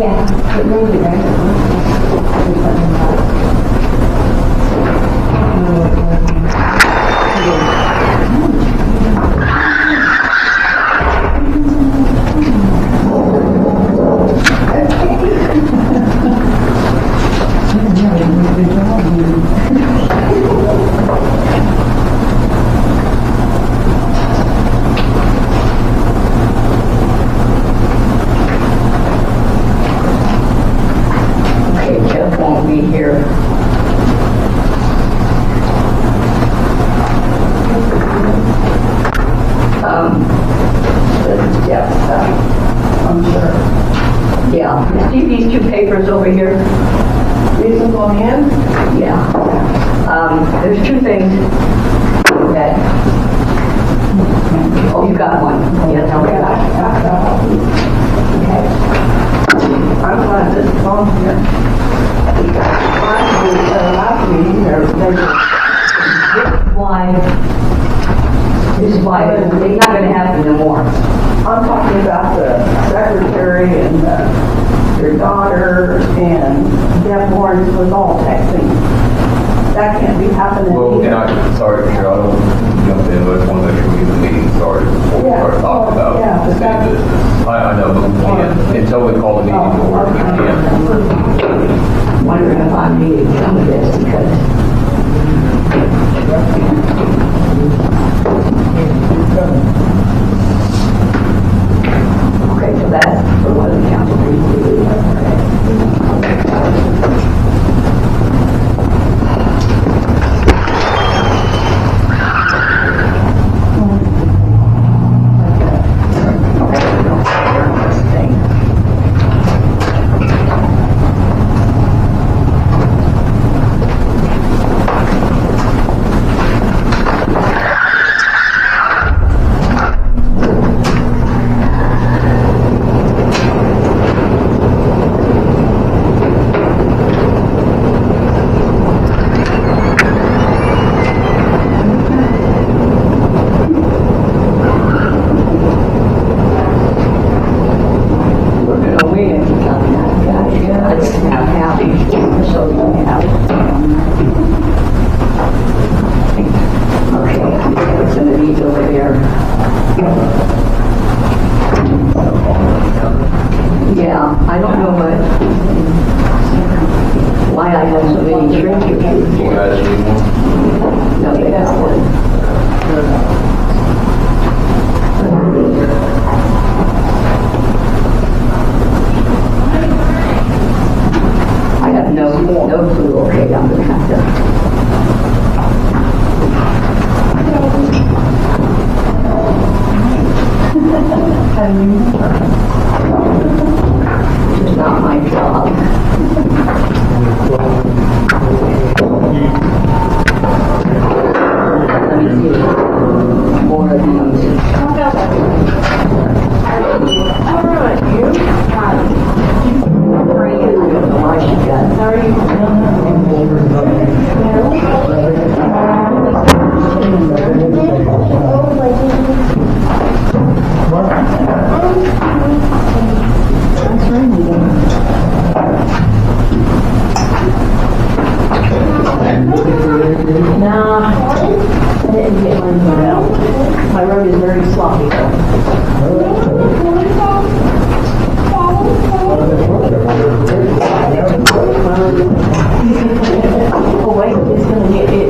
Yeah, it may be See these two papers over here? reasonable hand? Yeah. There's two things that, oh, you got one. Yeah, tell me about it. Okay. I'm glad this is on here. Last meeting, This is why it's not going to happen no more. I'm talking about the secretary and your daughter and Deb Lawrence was all texting. That can't be happening. Well, and sorry, Chair, I don't jump in, but I just want to make sure we get the meeting started before we start talking about city business. I know, but we can't, until we call the meeting to order, we can't. Wondering if I needed some of this because okay, so that's for one of the council meetings. I don't know why I have so many shrinks. You guys need one? No, they got one. I have no clue. Okay, I'm gonna have to. It's not my job. Let me see more of these. All right, you. Why she got? How are you? No, I didn't get mine put out. My road is very sloppy. Oh wait, it's gonna get it.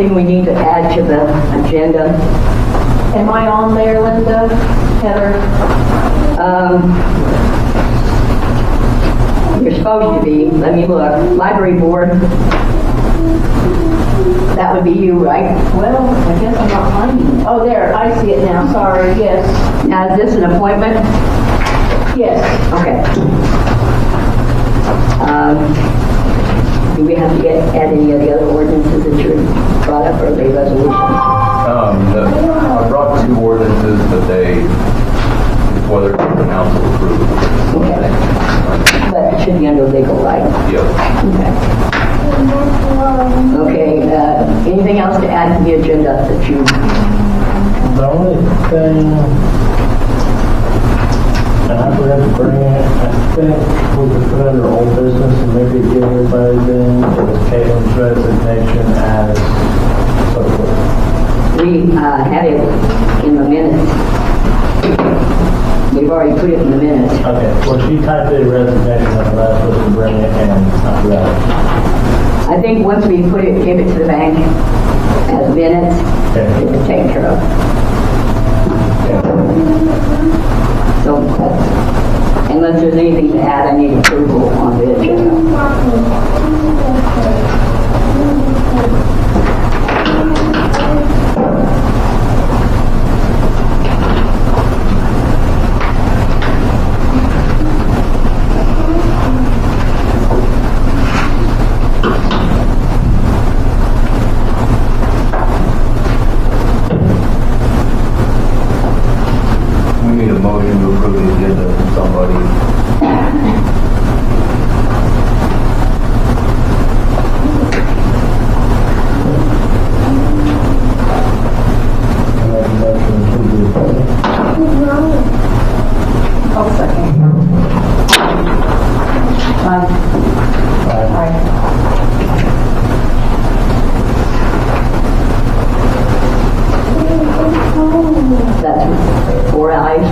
anything we need to add to the agenda? Am I on there, Linda? Heather? You're supposed to be. Let me look. Library board. That would be you, right? Well, I guess I'm not finding it. Oh, there, I see it now, sorry, yes. Now, is this an appointment? Yes. Okay. Do we have to add any of the other ordinances that you brought up, or the resolutions? I brought 2 ordinances, but whether it's council approved. Okay. But it should be under legal, right? Yep. Okay. Okay, anything else to add to the agenda that you... The only thing, and I forgot to bring it, I think we could put under old business and maybe give everybody then, is Caitlin's resignation as so We had it in the minutes. We've already put it in the minutes. okay, well, she typed a resignation and asked us to bring it, and I forgot. I think once we give it to the bank as minutes, it's taken care of. So, unless there's anything to add, I need approval on the agenda. We need a motion to approve the agenda from somebody. I make a motion to the appointment. I'll second. That's 4 ayes.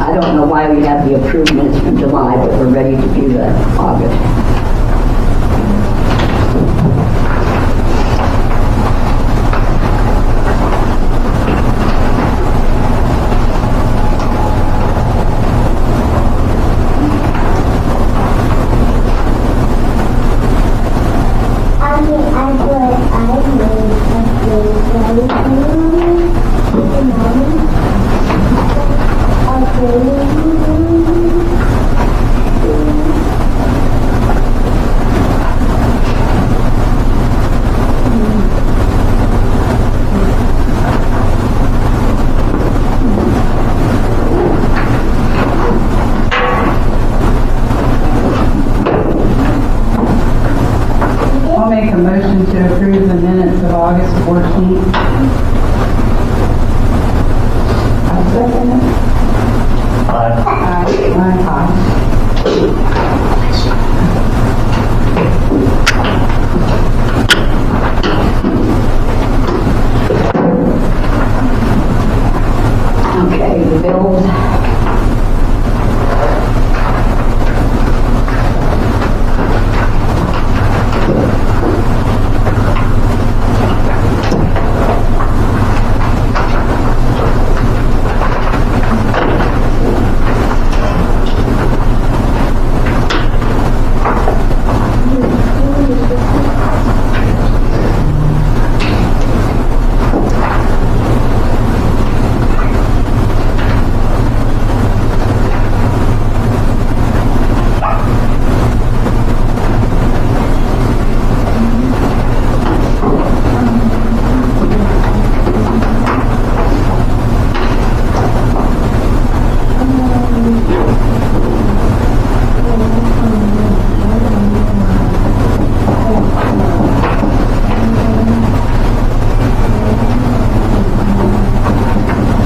I don't know why we have the approved minutes from July, but we're ready to do the August. I'll make a motion to approve the minutes of August 14th. I'll second it. Aye. Okay, the bills.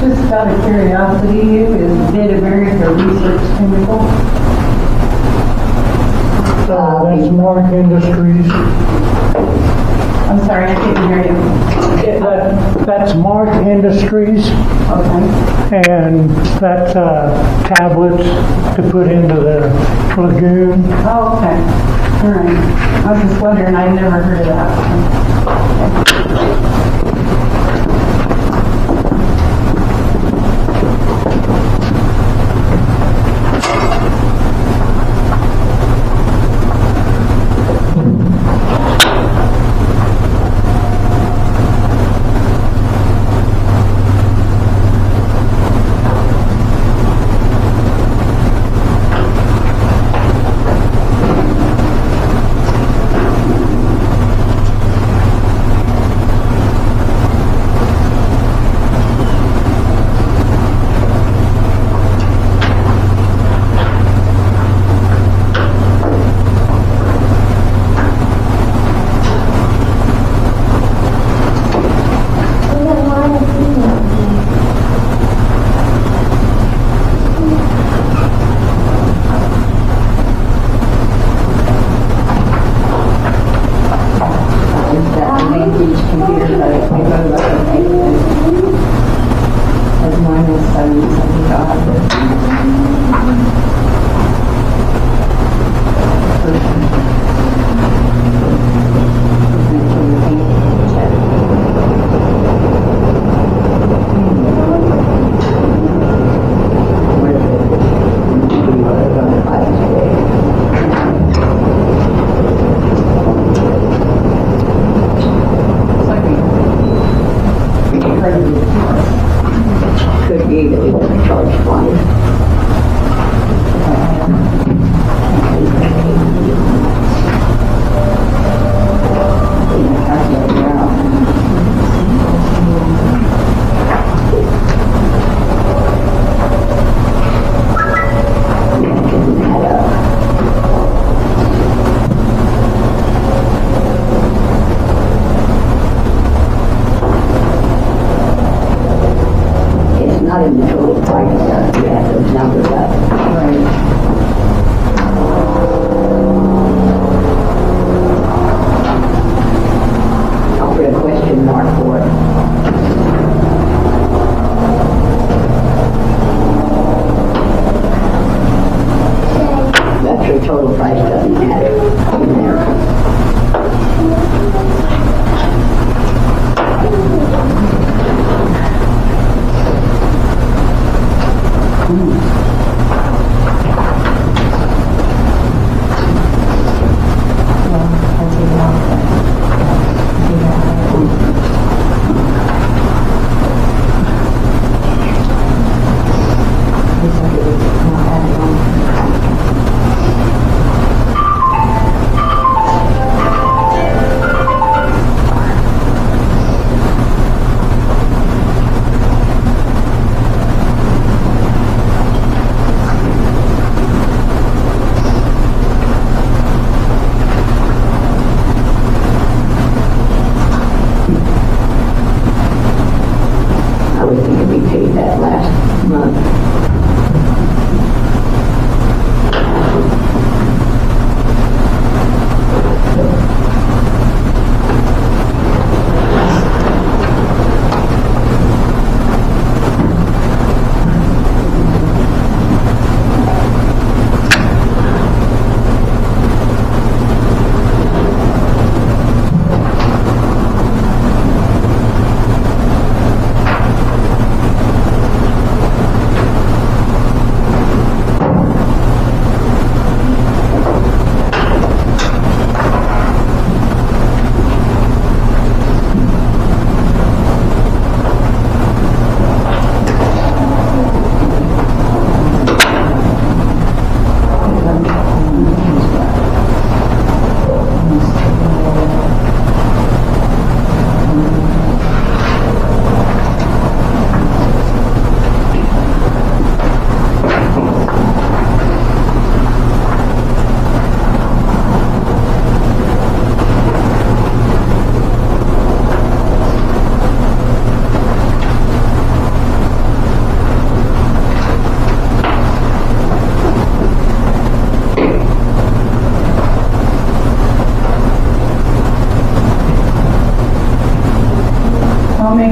Just out of curiosity, is Mid-America Research Chemical? That's Mark Industries. I'm sorry, I couldn't hear you. That's Mark Industries, Okay. and that's tablets to put into the lagoon. Oh, okay. All right. I was just wondering, I'd never heard of that.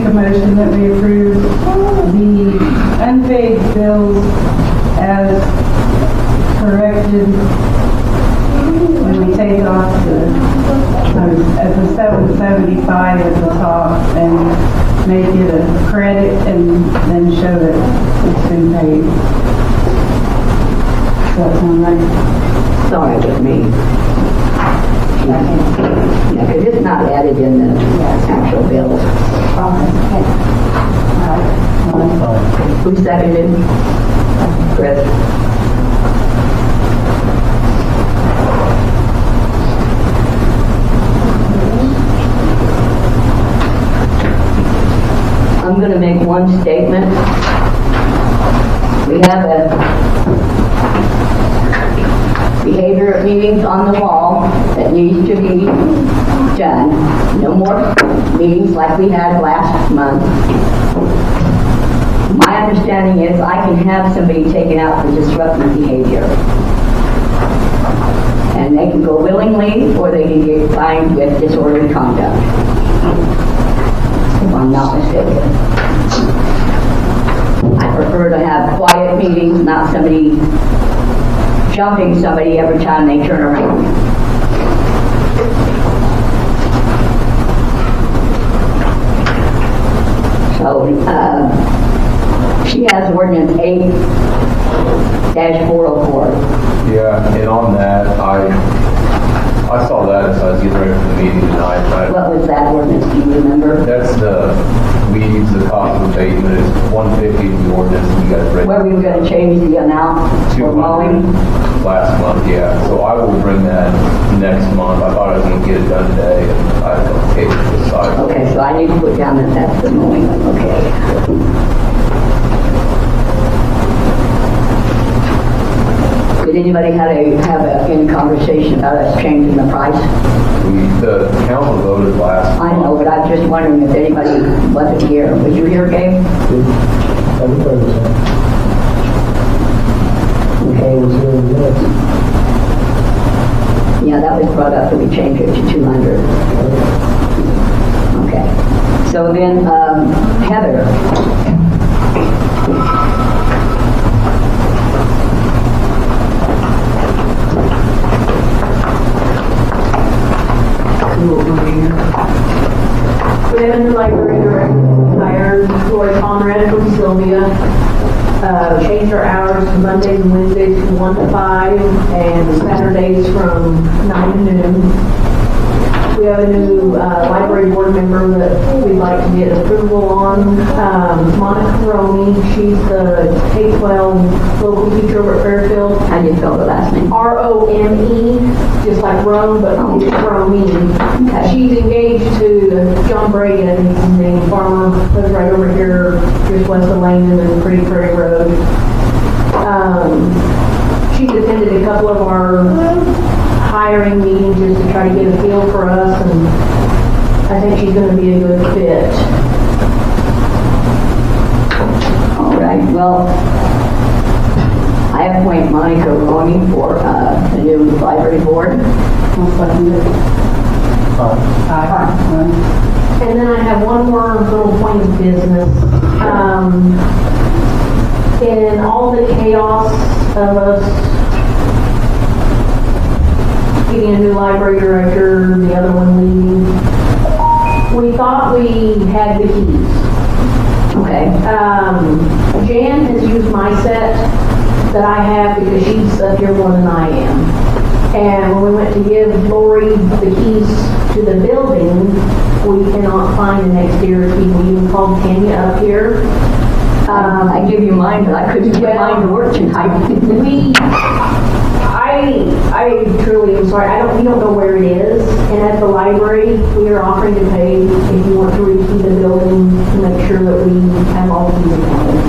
a motion that we approve the unpaid bills as corrected when we take off at the 775 at the top and make it a credit and then show that it's been paid. Does that sound right? Sorry, with me. Yeah, because it's not added in the actual bills. Who seconded? Chris? I'm going to make one statement. We have a behavior meetings on the wall that needs to be done. No more meetings like we had last month. My understanding is I can have somebody taken out for disruptive behavior. And they can go willingly or they can get fined with disorderly conduct. If I'm not mistaken. I prefer to have quiet meetings, not somebody jumping somebody every time they turn around. So, she has ordinance 8-404. Yeah, and on that, I saw that as I was getting ready for the meeting tonight. What was that ordinance, do you remember? That's the weeds, the cost of abatement is 150 in the ordinance, you guys read. Where we were going to change the amount for mowing? Last month, yeah. So I will bring that next month. I thought I was going to get it done today, and I don't take it to the side. Okay, so I need to put down that that's the mowing one, okay. Did anybody have any conversation about us changing the price? The council voted last. I know, but I'm just wondering if anybody wasn't here. Was you here, Gabe? Everybody was here. Everybody was here in minutes. Yeah, that was brought up that we changed it to 200. Okay. So then, Heather. We have a new library director hired, Lori Conrad from Sylvia. Changed our hours to Mondays and Wednesdays from 1 to 5 and Saturdays from 9 to noon. We have a new library board member that we'd like to get approval on. Monica Roney, she's the K-12 local teacher over at Fairfield. How do you spell the last name? R-O-M-E, just like Rome, but it's Roney. Okay. She's engaged to John Braden, his name, farmer, lives right over here, just west of Langdon and Pretty Prairie Road. She's attended a couple of our hiring meetings just to try to get a feel for us, and I think she's going to be a good fit. All right, well, I appoint Monica Roney for the new library board. And then I have one more little point of business. In all the chaos of us getting a new library director, the other one leaving, we thought we had the keys. Okay. Jan has used my set that I have because she's up here more than I am. And when we went to give Lori the keys to the building, we cannot find an exterior key. We even called Tanya up here. I give you mine, but I couldn't get mine to work tonight. I truly am sorry. We don't know where it is. And at the library, we are offering to pay if you want to rekey the building to make sure that we have all keys accounted.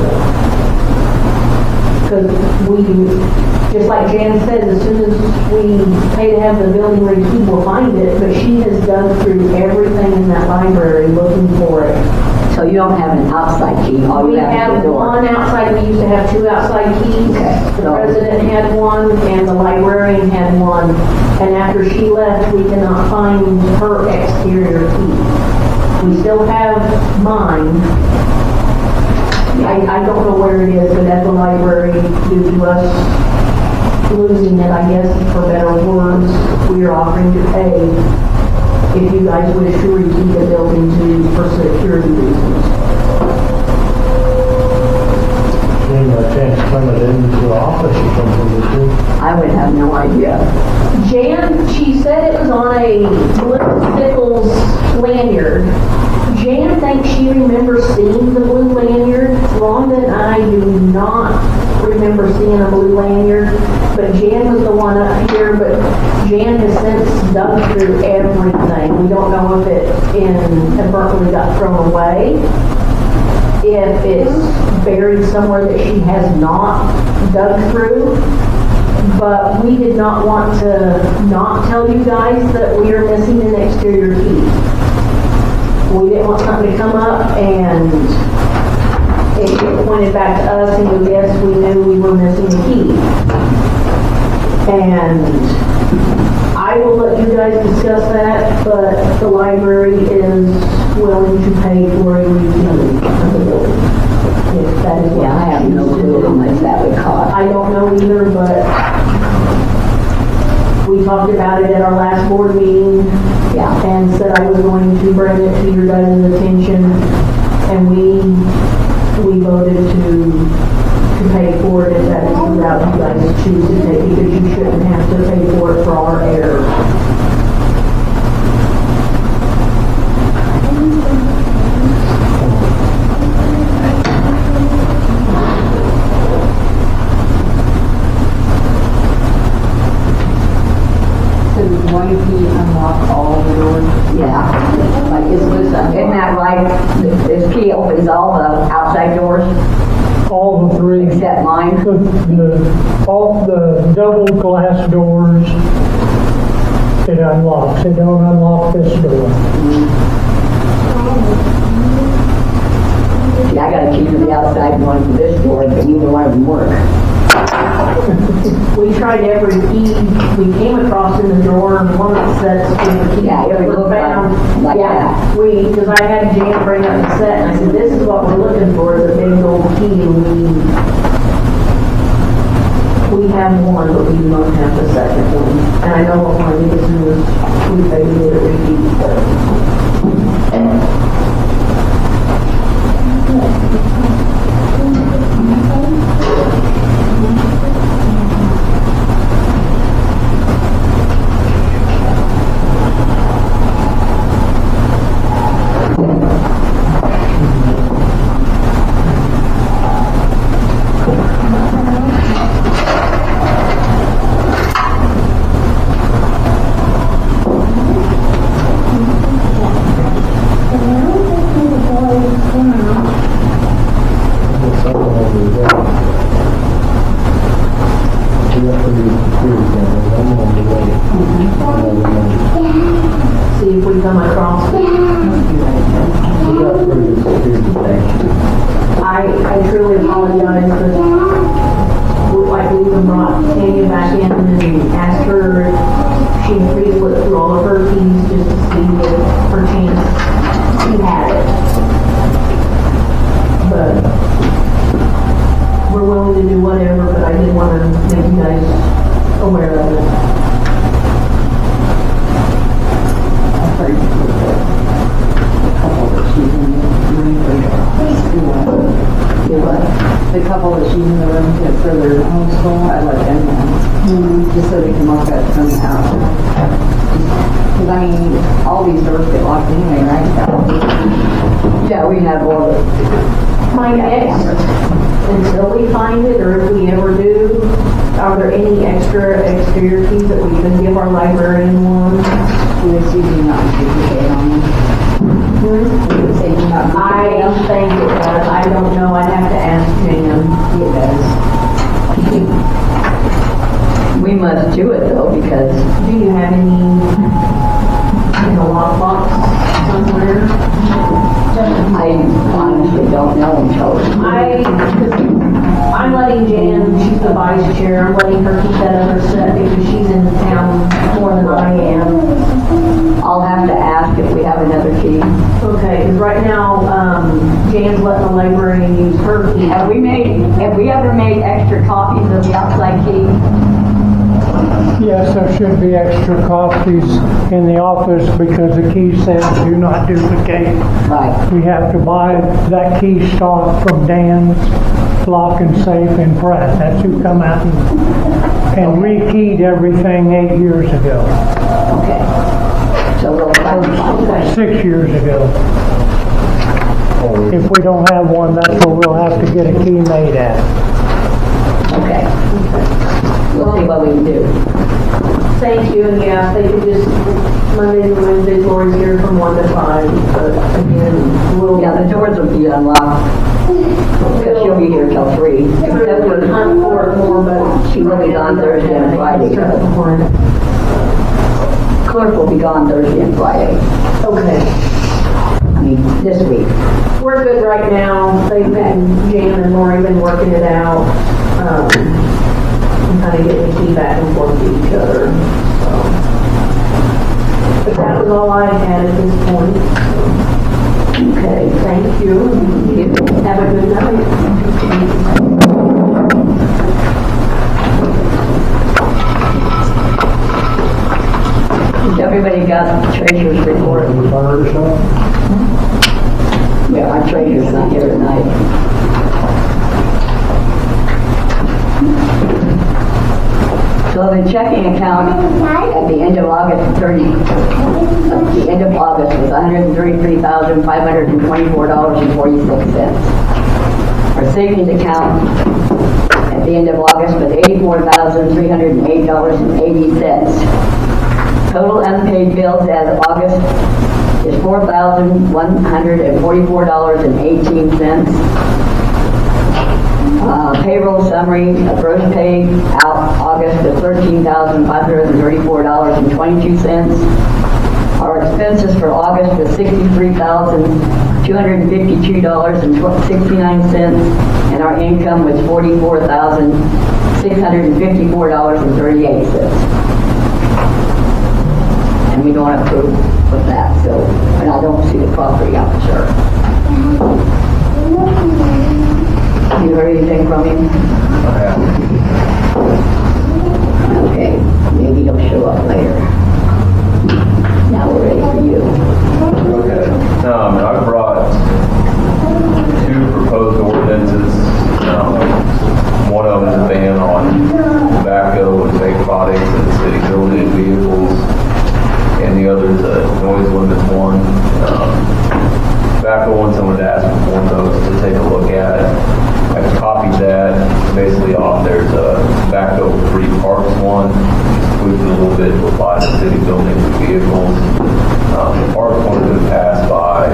Because we, just like Jan said, as soon as we pay to have the building rekeyed, we'll find it. But she has dug through everything in that library looking for it. So you don't have an outside key, all you We have is have the door. one outside, we used to have two outside keys. Okay. The president had one and the librarian had one. And after she left, we cannot find her exterior key. We still have mine. I don't know where it is, but at the library, due to us losing it, I guess, for better words, we are offering to pay if you guys wish to rekey the building for security reasons. Any chance to turn it into the office or something, would you? I would have no idea. Jan, she said it was on a Blue Stickles lanyard. Jan thinks she remembers seeing the blue lanyard. Rhonda and I do not remember seeing a blue lanyard, but Jan was the one up here, but Jan has since dug through everything. We don't know if it inadvertently got thrown away, if it's buried somewhere that she has not dug through, but we did not want to not tell you guys that we are missing an exterior key. We didn't want something to come up and it get pointed back to us and go, yes, we knew we were missing a key. And I will let you guys discuss that, but the library is willing to pay for a rekey of the building. If that is what Yeah, I have no clue how much that would cost. I don't know either, but we talked about it at our last board meeting. Yeah. And said I was going to bring it to your guys' attention, and we voted to pay for it if that is the route you guys choose to take, because you shouldn't have to pay for it for our error. One key unlock all the doors. Yeah. Like, isn't that right? This key opens all the outside doors All the three, except mine? all the double glass doors, it unlocks. It don't unlock this door. See, I got a key for the outside and one for this door, but neither one of them work. We tried every key we came across in the drawer, and one of the sets with the keys Yeah, it that would were look found. like Yeah, that. because I had Jan bring up the set, and I said, this is what we're looking for, is a big old key, and we have one, but we do not have the second one. And I know what one is, and we figured it would be, but. See if we come across. I truly apologize, but like we even brought Tanya back in and asked her if she had pre-looked through all of her keys just to see if perchance she had it. But we're willing to do whatever, but I did want to make you guys aware of it. The couple that she's in the room for their homeschool, I let them in, just so they can lock up from the house. Because I mean, all these doors get locked anyway, right? Yeah, we have all the, My next, until we find it, or if we ever do, are there any extra exterior keys that we can give our librarian one? Yes, you do not duplicate on them. You would say do not I duplicate on them. think it does. I don't know. I'd have to ask Jan. It does. we must do it though, because Do you have any in a lockbox somewhere? I honestly don't know until. I'm letting Jan, she's the vice chair, I'm letting her keep that other set because she's in town more than I am. I'll have to ask if we have another key. Okay, librarian use her key. Have we ever made extra copies of the outside key? Yes, there should be extra copies in the office because the key says do not duplicate. Right. We have to buy that key stock from Dan's Lock and Safe in Pratt. That's who come out and rekeyed everything 8 years ago. Okay. So we'll find that. 6 years ago. If we don't have one, that's where we'll have to get a key made at. Okay. We'll see what we can do. Thank you, and yeah, they could just, Mondays and Wednesdays, Lori's here from 1 to 5, but again, we'll. Yeah, the doors will be unlocked because she'll be here till 3. Except We'll hunt for it more, but. She will be gone Thursday and Friday. Clerk will be gone Thursday and Friday. Okay. I mean, this week. We're good right now. They've been, Jan and Lori been working it out. And kind of getting the key back and forth to each other. So. But that was all I had at this point. Okay. Thank you. Have a good night. Everybody got the treasurer's report? Yeah, our treasurer's not here tonight. So the checking account at the end of August was $133,524.46. Our savings account at the end of August was $84,308.80. Total unpaid bills as of August is $4,144.18. Payroll summary, gross pay out August of $13,534.22. Our expenses for August was $63,252.69, and our income was $44,654.38. And we don't approve of that, so, and I don't see the property officer. You heard anything from him? Okay, maybe he'll show up later. Now we're ready for you. Okay. I brought 2 proposed ordinances. One of them is a ban on tobacco and vape products in the city building and vehicles, and the other is a noise limit one. Tobacco one, someone asked for one of those to take a look at. I copied that. Basically, there's a tobacco-free parks one, tweaked it a little bit to apply to city buildings and vehicles. The parks one has been passed by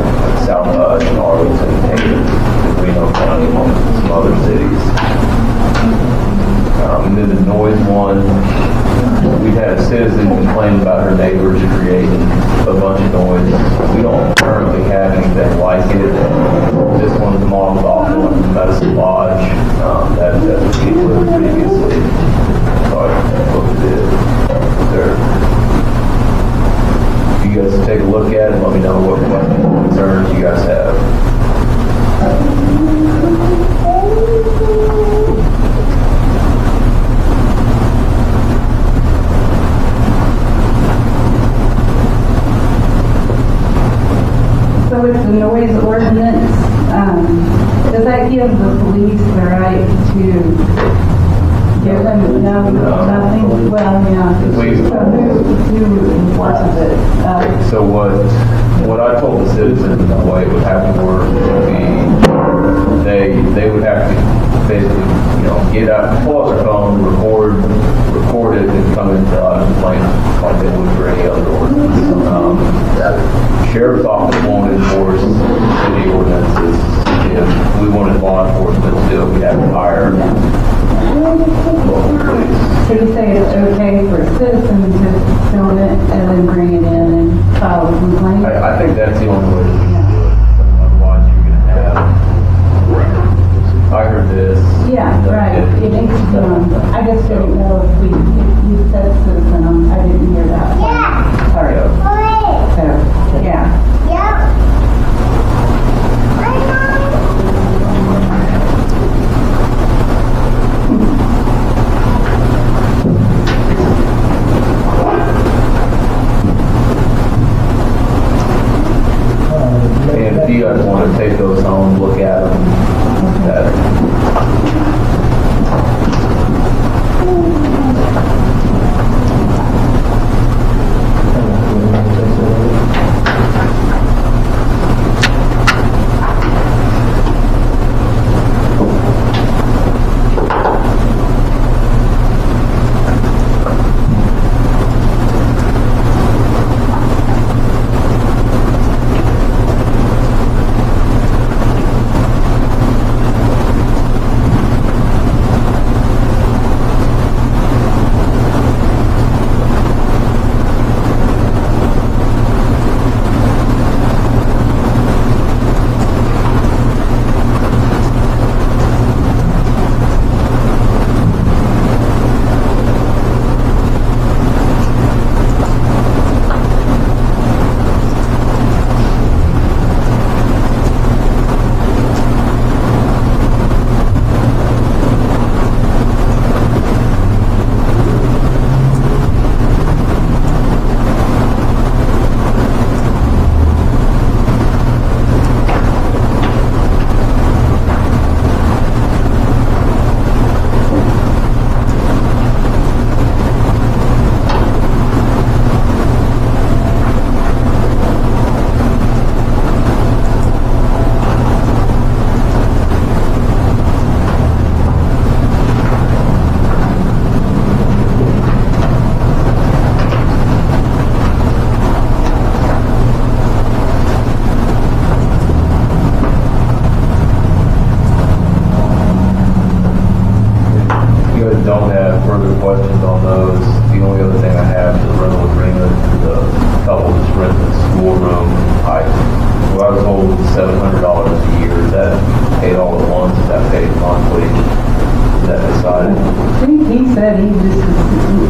South and Arlington, Haven, and Reno County, among some other cities. And then the noise one, we've had a citizen complain about her neighbors creating a bunch of noise. We don't currently have anything like it. This one's modeled off one from Medicine Lodge that was included previously. So I looked at it there. You guys take a look at it and let me know what questions or concerns you guys have. So it's the noise ordinance, does that give the police the right to give them, nothing? Well, yeah. So who enforces it? So what I told the citizens, the way it would have to work would be they would have to basically, get out, pull out their phone, record it, and come into us and complain like they would for any other ordinance. Sheriff's office won't enforce city ordinances. If we wanted law enforcement to do it, we'd have to hire local police. So you say it's okay for citizens to film it and then bring it in and file a complaint? I think that's the only way to do it. Otherwise, you're going to have, I heard this. Yeah, right. It needs to be on. I just didn't know if you said citizen. I didn't hear that. Yeah. Sorry. So, yeah.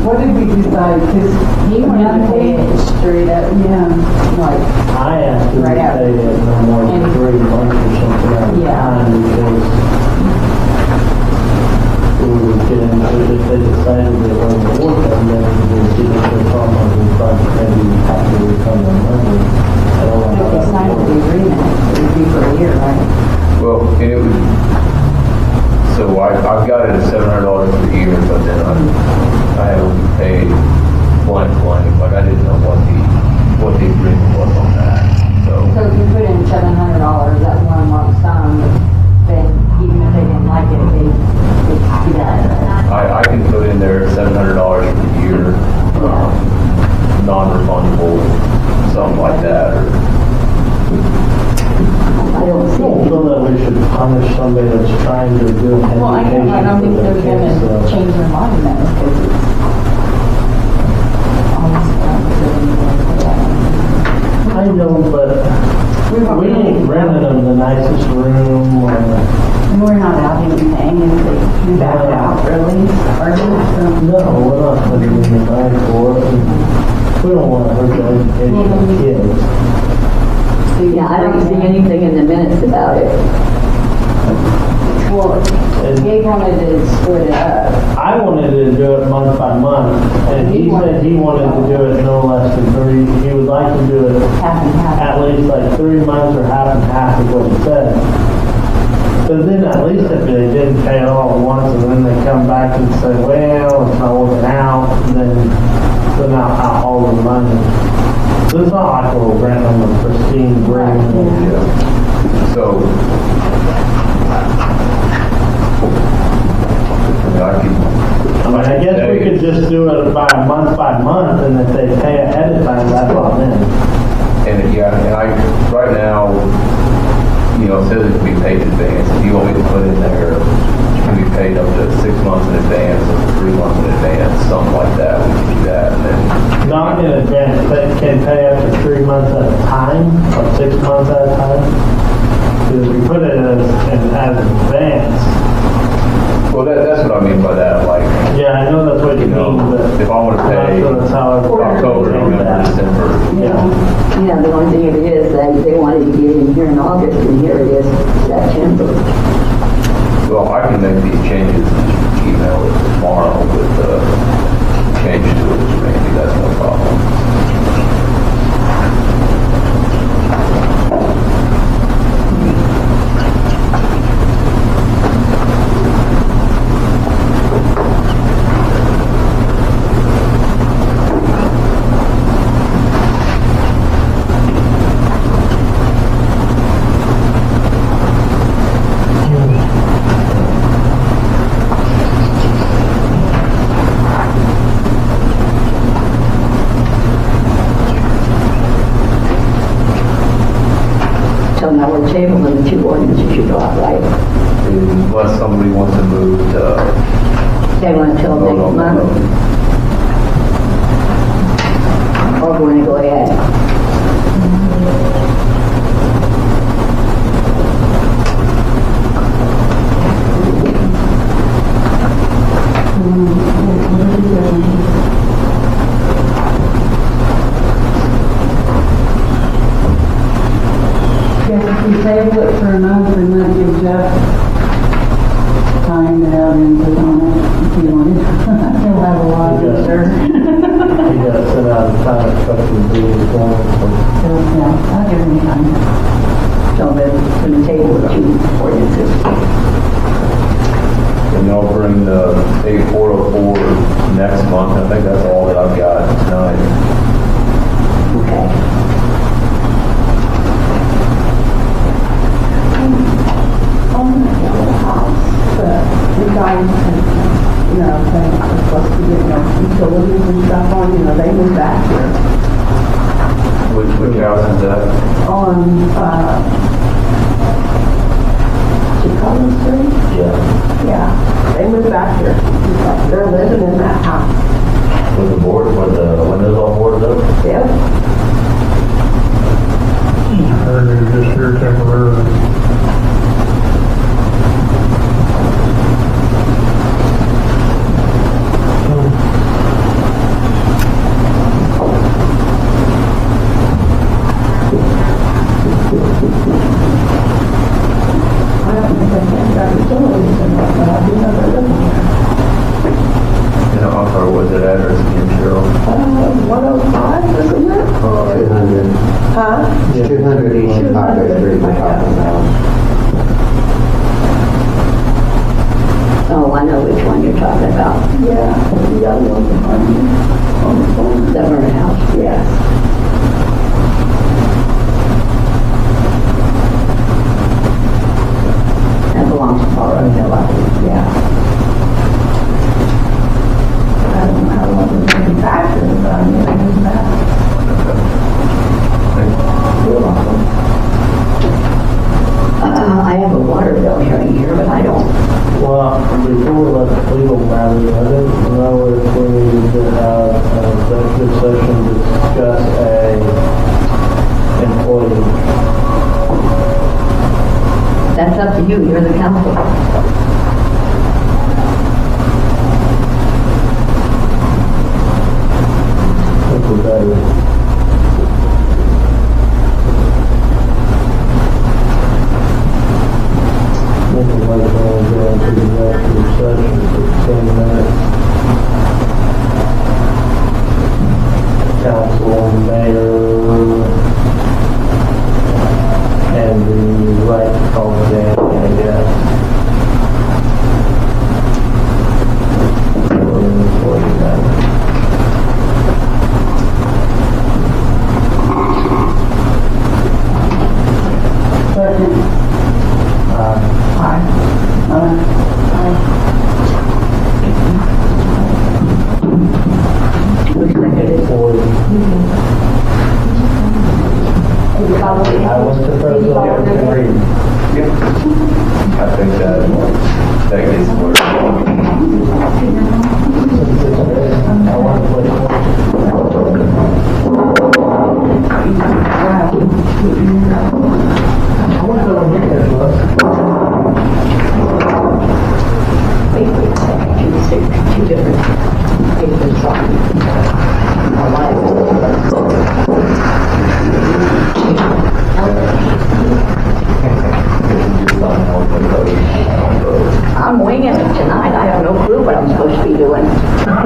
what did we decide? Because He wanted to pay it straight up, yeah, like, I asked them to Right out. pay it no more than 3 months or something at a Yeah. time because we would get into it if they decided they were going to work on them, they would get into a problem with project, maybe we have to refund their money. I don't know if how they that signed would the work. agreement, it would be for a year, right? Well, and it was, so I've got it at $700 per year, but then I haven't paid blank, like I didn't know what the agreement was on that, So so. if you put in $700, that one lump sum, then even if they didn't like it, they do that. I can put in there $700 per year, non-refundable, something like that, or, I don't see I don't it. feel that we should punish somebody that's trying to do an Well, I don't think they're education for their gonna kids, so. change their mind then, because it's almost, I know, but we ain't renting them the nicest room or, and we're not out anything, if they do back out, really, are you? no, we're not putting any money for it. And we don't want to hurt the education of the kids. Yeah, I don't see anything in the minutes about it. Well, they wanted to split it up. I wanted to do it month by month, and he said he wanted to do it no less than 3, he would like to do it Half and half. at least like 3 months or half and half is what he said. But then at least if they didn't pay it all at once and then they come back and say, well, it's not working out, then I'll hold the money. So it's not like we're renting them a pristine room. yeah. So, I mean, I guess we could just do it by month, and if they pay ahead of time, that's on them. And yeah, and right now, you know, it says it can be paid in advance. If you want me to put in there, it can be paid up to 6 months in advance or 3 months in advance, something like that. We can do that, and then. Not in advance, they can pay up to 3 months at a time, or 6 months at a time. Because if we put it as advance, Well, that's what I mean by that, like, yeah, I know that's what you you know, mean, but if I want to I'm not pay sure that's how October, November, December, Yeah, Yeah, the only thing it is, they wanted to get in here in August, and here it is, September. well, I can make these changes and just email it tomorrow with change to it, Randy, that's no problem. So now we're tabling the 2 ordinances you brought, right? Unless somebody wants to move to. Table until vote next on the month, vote. or we're gonna go ahead. Guess if we table it for a month and that gives Jeff time to have input on it, if you wanted. He'll have a lot He of does. sure. he got sent out of time, especially being going, so. Yeah, I'll give him time. So we're gonna table the 2 ordinances. And y'all bring the A404 next month, I think that's all that I've got tonight. Okay. The guys, you know, they're supposed to get, utilities and stuff on, they move back here. Which house is that? On, Chicago Street? Yeah. Yeah, they moved back here. They're living in that house. With the board, with the windows all boarded up? Yep. Heard they're just here temporarily. Huh? 200 each Taco Street we're talking about. Oh, I know which one you're talking about. Yeah, the other one behind you on the corner. The burnt house. Yes. That belongs to Paul Hill, I think. Yeah. I don't know how long the manufacturer, but I mean, it doesn't matter. You're welcome. I have a water bill hearing here, but I don't. Well, before we let the legal matters, I didn't know if we needed to have an executive session to discuss a employee. That's up to you. You're the council. I think we better. I think we might as well go into the executive session for 10 minutes. Council, mayor, and the right to call the game, I guess. For an employee matter. Second. I was the president of the agreement. I think that gets more. I want to play. I want to go and get Wait a second. Two different papers on my I'm winging it tonight. I have no clue what I'm supposed to be doing. Got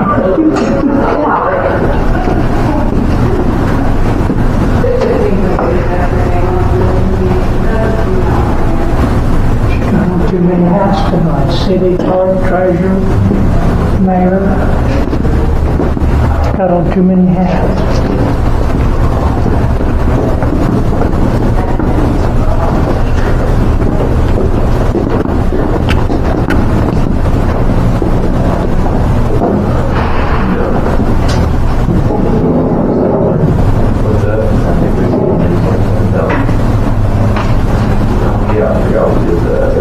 on too many hats tonight. City clerk, treasurer, mayor. Got on too many hats. What's that? I think we can do something. No. Yeah, I forgot we did that.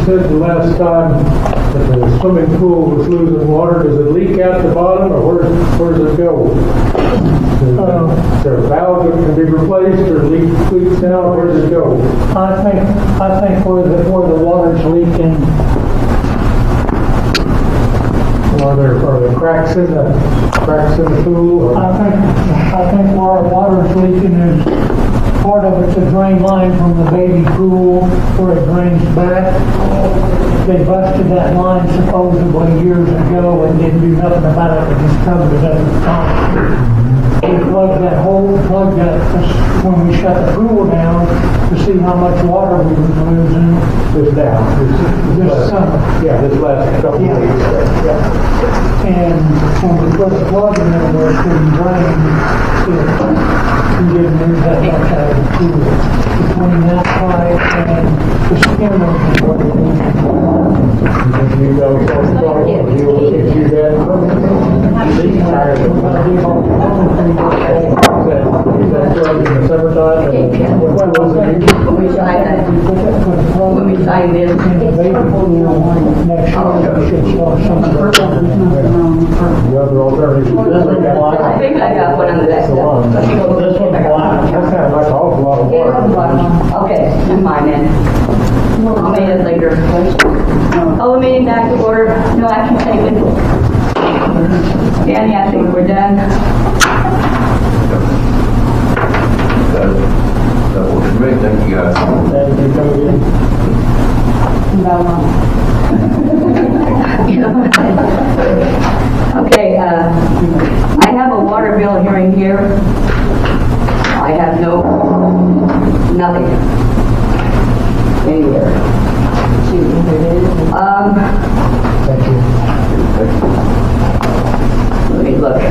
said the last time that the swimming pool was losing water, does it leak out the bottom, or where does it go? Is there a valve that can be replaced, or leaks out, or where does it go? I think where the water's leaking, Are there cracks in the pool? Or? I think where our water's leaking is, part of it's a drain line from the baby pool where it drains back. They busted that line supposedly years ago and didn't do nothing about it, they just covered it up with concrete. We plugged that when we shut the pool down to see how much water we were losing. This summer. Yeah, this last couple of weeks. Yeah. And when we put the plug in there where it couldn't drain, we didn't lose that much out of the pool. Between that pipe and the skimmer is what it is. You know, if you get leak tires, is that drug in the summertime? When we sign this, Next year, we should start something. The other alternative. I think I got one under that. This one's black. That sounds like an awful lot of water. Okay, never mind then. I'll make it later. Oh, the meeting back to order. No action taken. Danny, I think we're done. That works for me, thank you guys. Okay, I have a water bill hearing here. I have nothing in here. Thank you. Let me look.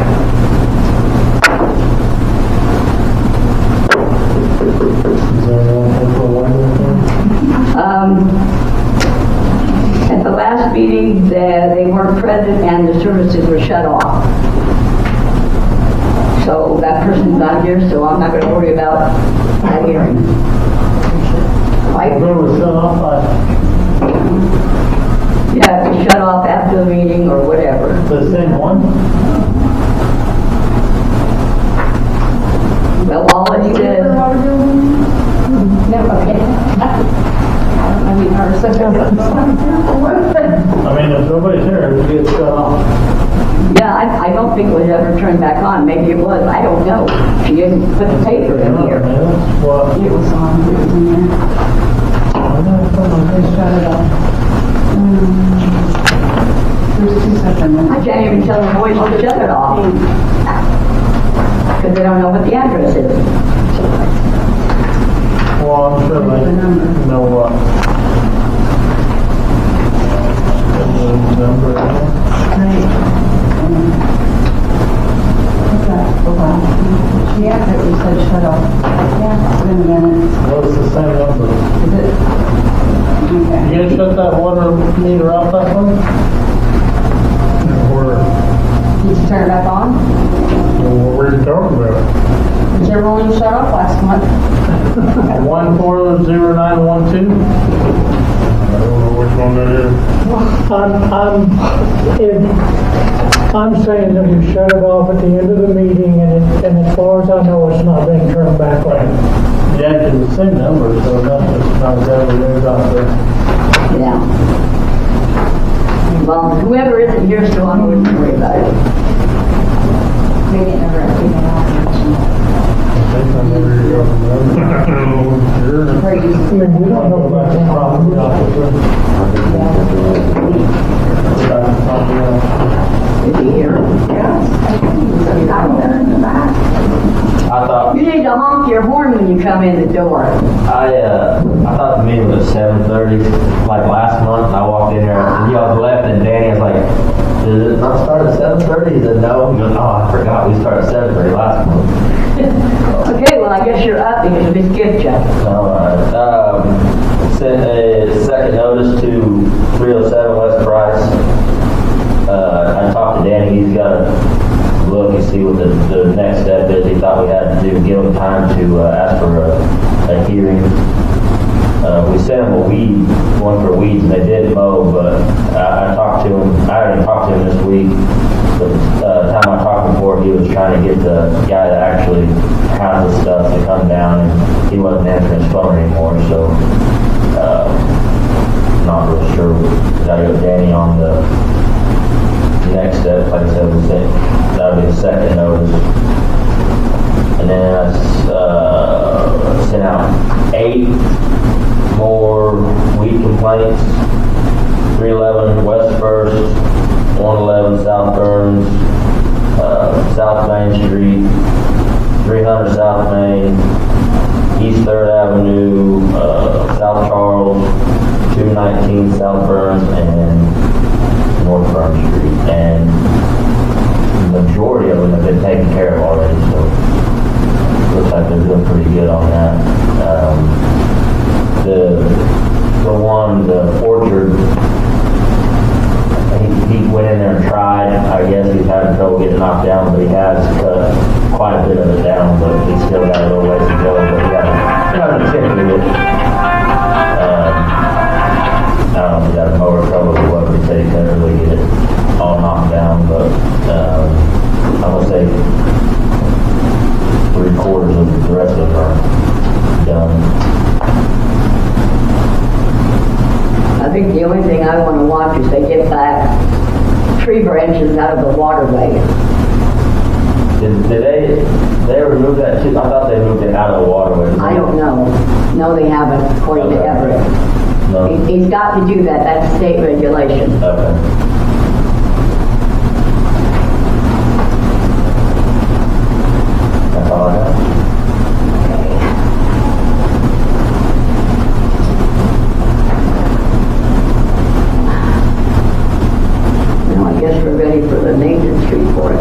At the last meeting, they weren't present and the services were shut off. So that person's not here, so I'm not going to worry about that hearing. Right? It was shut off by Yeah, it's shut off after the meeting or whatever. the same one? Well, all it says, No, okay. I mean, our second. I mean, if nobody's here, it gets shut off. yeah, I don't think it was ever turned back on. Maybe it was, I don't know. She didn't put the paper in here. That's what. It was on, it was in there. They shut it off. There's two separate ones. I can't even tell the boys to shut it off. Because they don't know what the address is. Well, I'm sure they know what. The number is. Yeah, it was said shut off. Yeah, wait a minute. Well, it's the same number. Is it? Okay. You gonna shut that water meter off that one? Or, Did you turn it back on? What are you talking about? Whichever one you shut off last month. 140912? I don't know which one that is. I'm saying that we shut it off at the end of the meeting, and as far as I know, it's not being turned back on. Yeah, it's the same number, so nothing's not ever moved out there. Yeah. Well, whoever isn't here still, I wouldn't worry about it. They didn't ever actually know how I mean, we don't know about that. Is he here? I thought You need to honk your horn when you come in the door. I thought the meeting was at 7:30, like last month. I walked in there and y'all left, and Danny was like, "Did it not start at 7:30?" He said, "No." He goes, "Oh, I forgot. We started at 7:30 last month." Okay, well, I guess you're up because we skipped you. All right. Sent a second notice to 307 West Price. I talked to Danny. He's got to look and see what the next step is. He thought we had to give him time to ask for a hearing. We sent them one for weeds, and they did mow, but I talked to him, I already talked to him this week. The time I talked before, he was trying to get the guy that actually has the stuff to come down, and he wasn't answering his phone anymore, so not real sure. Gotta go with Danny on the next step. Like I said, that would be the second notice. And then I sent out 8 more weed complaints. 311 West 1st, 111 South Burns, South Main Street, 300 South Main, East 3rd Avenue, South Charles, 219 South Burns, and North Burns Street. And the majority of them have been taken care of already, so looks like they're doing pretty good on that. The orchard, he went in there and tried. I guess he's having trouble getting knocked down, but he has cut quite a bit of it down, but he's still got a little ways to go, but he hasn't attempted it. I don't know if he got a mower trouble or what, but he said he couldn't really get it all knocked down, but I'm going to say 3/4 of the rest of them are done. I think the only thing I want to watch is they get back tree branches out of the waterway. Did they remove that too? I thought they moved it out of the waterway. I don't know. No, they haven't, according to Everett. No. He's got to do that. That's state regulation. Okay. That's all I got. Now I guess we're ready for the maintenance report.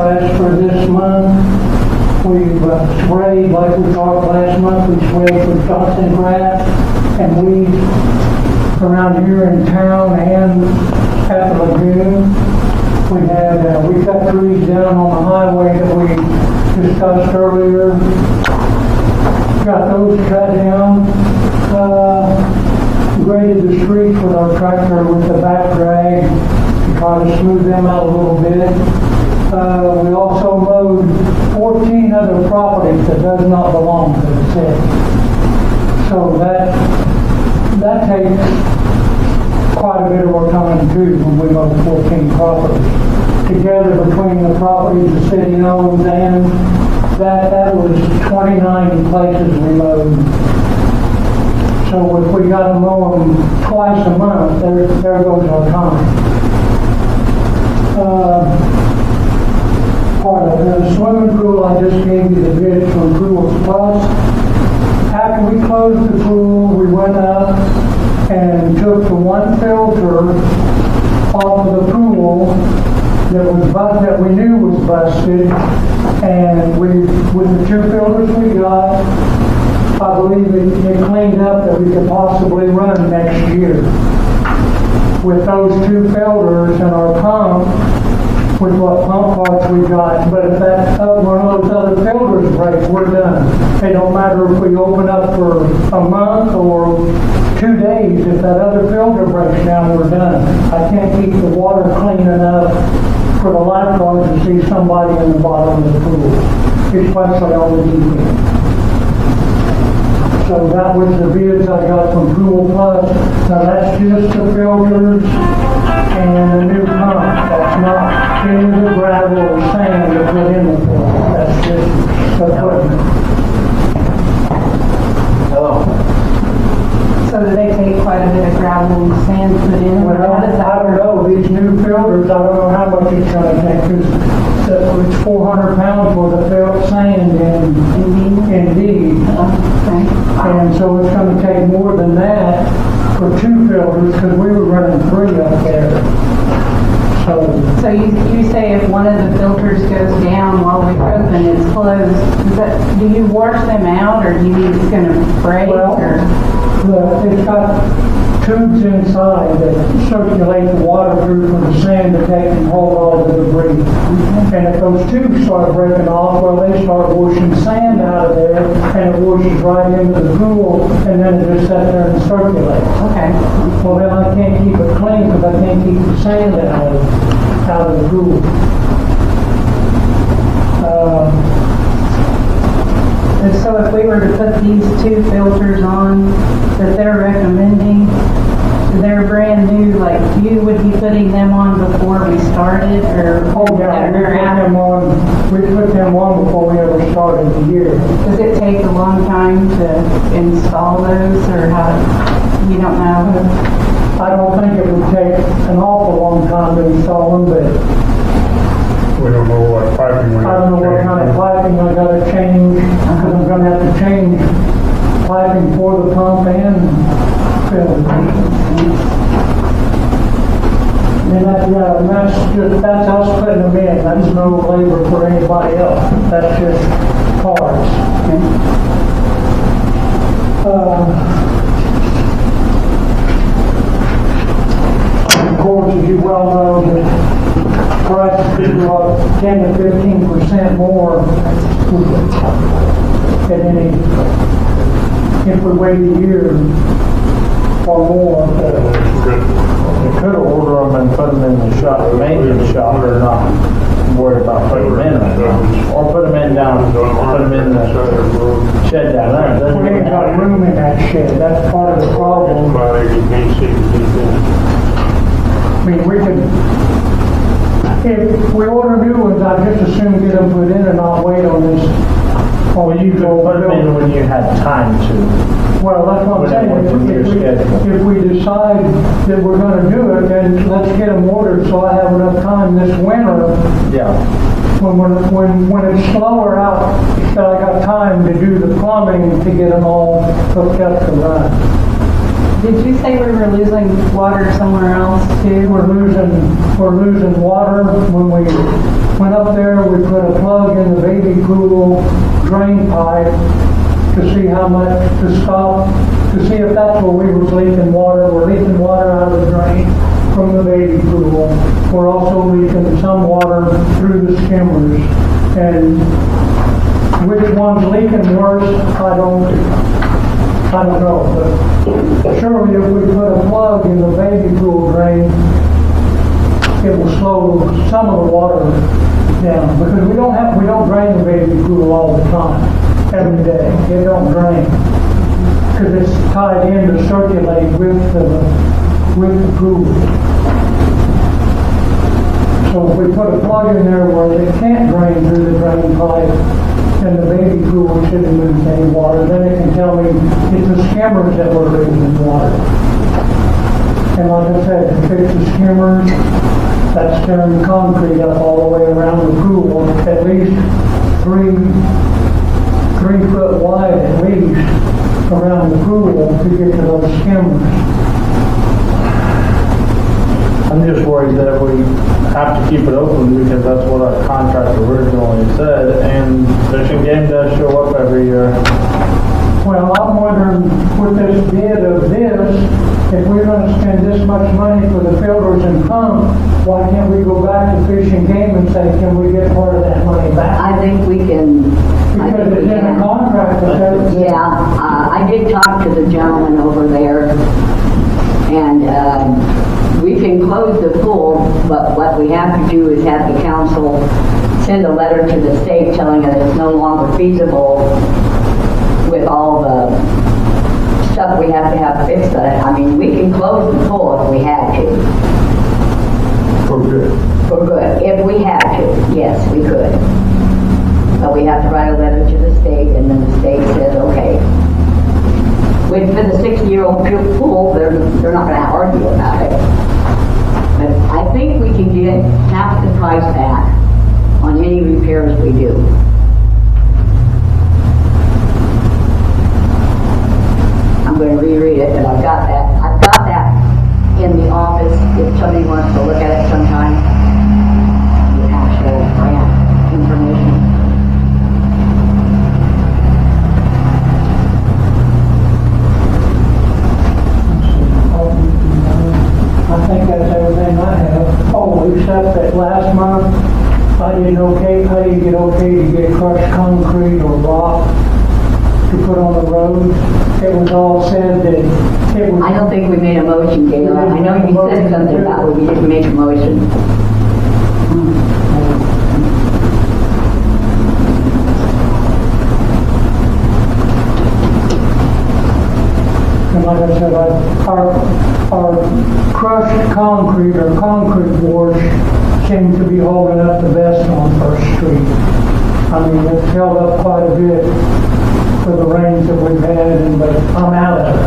As for this month, we've sprayed, like we talked last month, we sprayed for Johnson grass and weeds around here in town and at the lagoon. We cut trees down on the highway that we discussed earlier. Got those cut down. Graded the streets with our tractor with the back drag to try to smooth them out a little bit. We also mowed 14 other properties that does not belong to the city. So that takes quite a bit of our time too when we mow 14 properties. Together between the properties the city owns and that was 29 places we mowed. So if we got to mow them twice a month, there goes our time. Part of the swimming pool, I just gave you the bids from Pool Plus. After we closed the pool, we went up and took the one filter off of the pool that we knew was busted, and with the 2 filters we got, I believe it cleaned up that we could possibly run next year. With those 2 filters and our pump, with what pump parts we got, but if one of those other filters breaks, we're done. It don't matter if we open up for a month or 2 days, if that other filter breaks down, we're done. I can't keep the water clean enough for the lifeguards to see somebody in the bottom of the pool, especially on the weekend. So that was the bids I got from Pool Plus. Now that's just the filters and the new pump. That's not any of the gravel or sand to put in the pool. That's just the equipment. So do they take quite a bit of gravel and sand to put in? Well, How does that I don't work? know. 2 filters because we were running 3 up there. So you say if one of the filters goes down while we're open, it's closed, do you wash them out, or do you need it's gonna break, Well, or? it's got tubes inside that circulate the water through from the sand to take and hold all the debris. And if those tubes start breaking off, well, they start washing sand out of there, and it washes right into the pool, and then it just sits there and circulates. Okay. Well, then I can't keep it clean because I can't keep the sand out of the pool. And so if we were to put these 2 filters on that they're recommending, they're brand new, like you would be putting them on before we started, or? Oh, yeah, we put them on before we ever started the year. Does it take a long time to install those, or how, you don't know? I don't think it would take an awful long time to install them, but We don't know what piping we I don't know what kind of piping I gotta change, because I'm gonna have to change piping for the pump and filter. And that's us putting them in, that's no labor for anybody else, that's just parts. Of course, as you well know, the prices go up 10 to 15% more than any, if we wait a year or more. You could order them and put them in the shop, maintenance shop, or not worry about putting them in right now. Or put them in down, put them in the shed down there. Doesn't We ain't even got matter. room in that shed, that's part of the problem. I mean, we could, if we order new ones, I'd just as soon get them put in and not wait on this. Well, you could put them in when you had time to. Well, that's what I'm saying, if we decide that we're gonna do it, then let's get them ordered so I have enough time this winter, Yeah. when it's slower out, that I got time to do the plumbing to get them all hooked up to run. Did you say we were losing water somewhere else too? We're losing water. When we went up there, we put a plug in the baby pool drain pipe to see how much, to see if that's where we was leaking water. We're leaking water out of the drain from the baby pool. We're also leaking some water through the skimmers. And which one's leaking worse, I don't know, but surely if we put a plug in the baby pool drain, it will slow some of the water down, because we don't drain the baby pool all the time, every day. It don't drain, because it's tied in to circulate with the pool. So if we put a plug in there where it can't drain through the drain pipe, and the baby pool shouldn't lose any water, then it can tell me it's the skimmers that were losing water. And like I said, to fix the skimmers, that's tearing concrete up all the way around the pool, at least 3 foot wide at least, around the pool to get to those skimmers. I'm just worried that we have to keep it open because that's what our contract originally said, and fishing game does show up every year. Well, I'm wondering with this bid of this, if we're gonna spend this much money for the filters and pump, why can't we go back to Fish and Game and say, can we get part of that money back? I think we can. Because it's in a contract that says. Yeah, I did talk to the gentleman over there, and we can close the pool, but what we have to do is have the council send a letter to the state telling us it's no longer feasible with all the stuff we have to have fixed. I mean, we can close the pool if we had to. For good. For good, if we had to, yes, we could. But we have to write a letter to the state, and then the state says, okay. For the 60-year-old pool, they're not going to argue about it. But I think we can get half the price back on any repairs we do. I'm going to reread it, but I've got that last month, I didn't get okay to get crushed concrete or rock to put on the roads. It was all said that it was. I don't think we made a motion, Gayla. I know you said something about it, we didn't make a motion. And like I said, our crushed concrete or concrete boards seem to be holding up the best on First Street. I mean, it's held up quite a bit for the rains that we've had, but I'm out of it.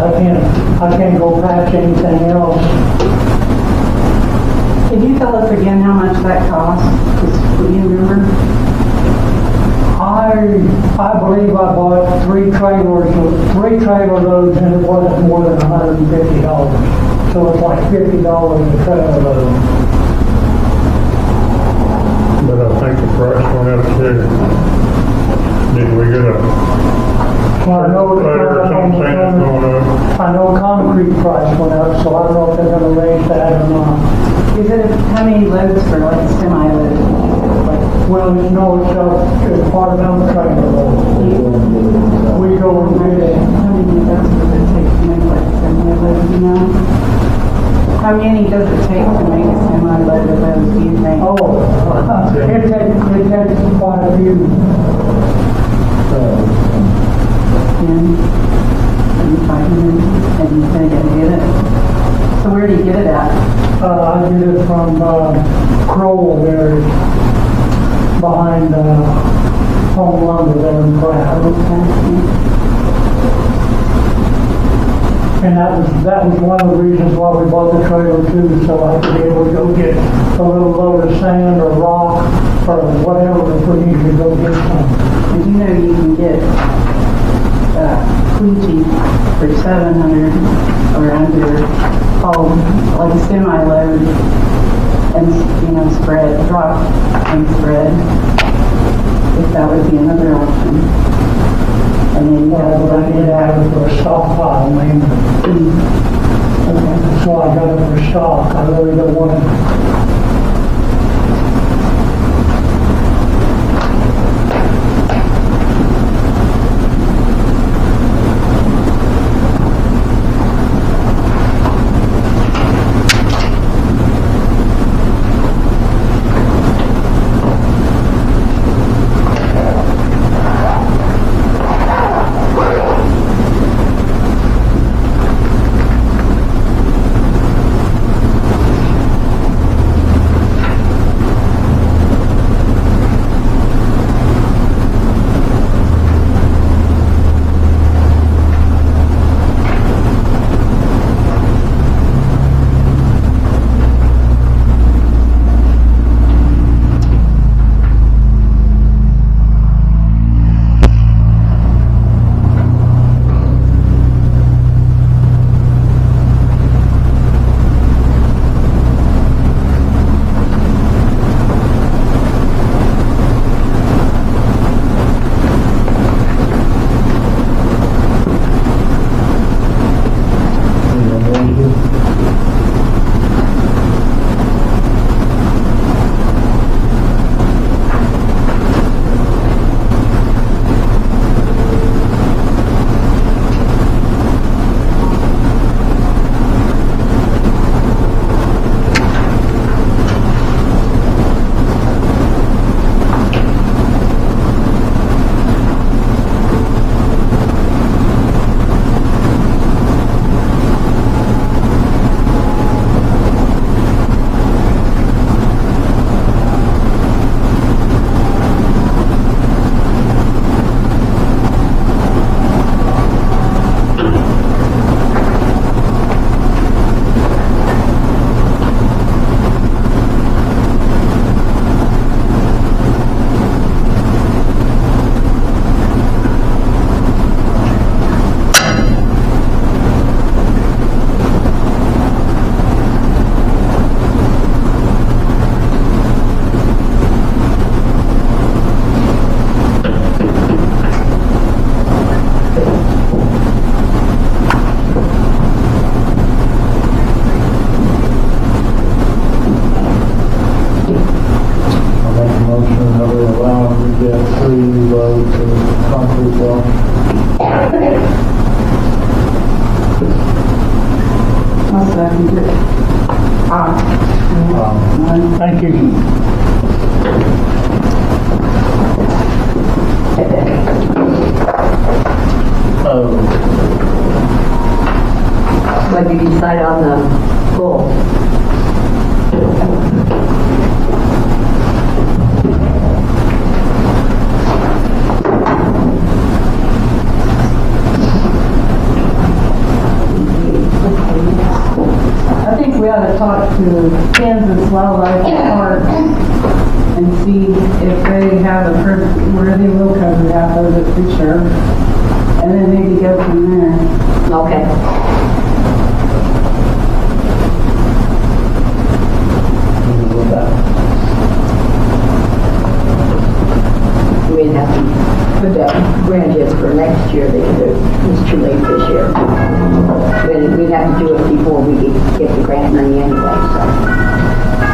I can't go patch anything else. Can you tell us again how much that cost? Do you remember? I believe I bought three trailer loads, and it wasn't more than $150. So it's like $50 a trailer load. But I think the price went up too. Did we get a Well, I know letter or something saying it's going up? I know concrete price went up, so I don't know if they're gonna raise that or not. Is it how many loads for like semi-load? Well, no, it's part of the trailer load. We go and get it. How many loads does it take to make like a semi-load, you know? How many does it take to make a semi-load of those, do you think? Oh, it takes quite a few. 10, 500, and you think I get it? So where do you get it at? I get it from Crowell there, behind Home Lumber there in Pratt. And that was one of the reasons why we bought the trailer too, so I could be able to go get a little load of sand or rock or whatever if we need to go get some. And you know you can get Queechee for 700 or under, like a semi-load and, spread, drop and spread, if that would be another option. And then you have to I look did it have out. it for a stockpile mainly. Okay. So I got it for stock. I really don't want it. second it. Thank you. What did you decide on the pool? I think we ought to talk to Kansas Wildlife Park and see if they have a permit where they will cover half of it for sure. And then maybe go from there. Okay. We'd have to put that grant in for next year, because it's too late this year. We'd have to do it before we get the grant money anyway, so.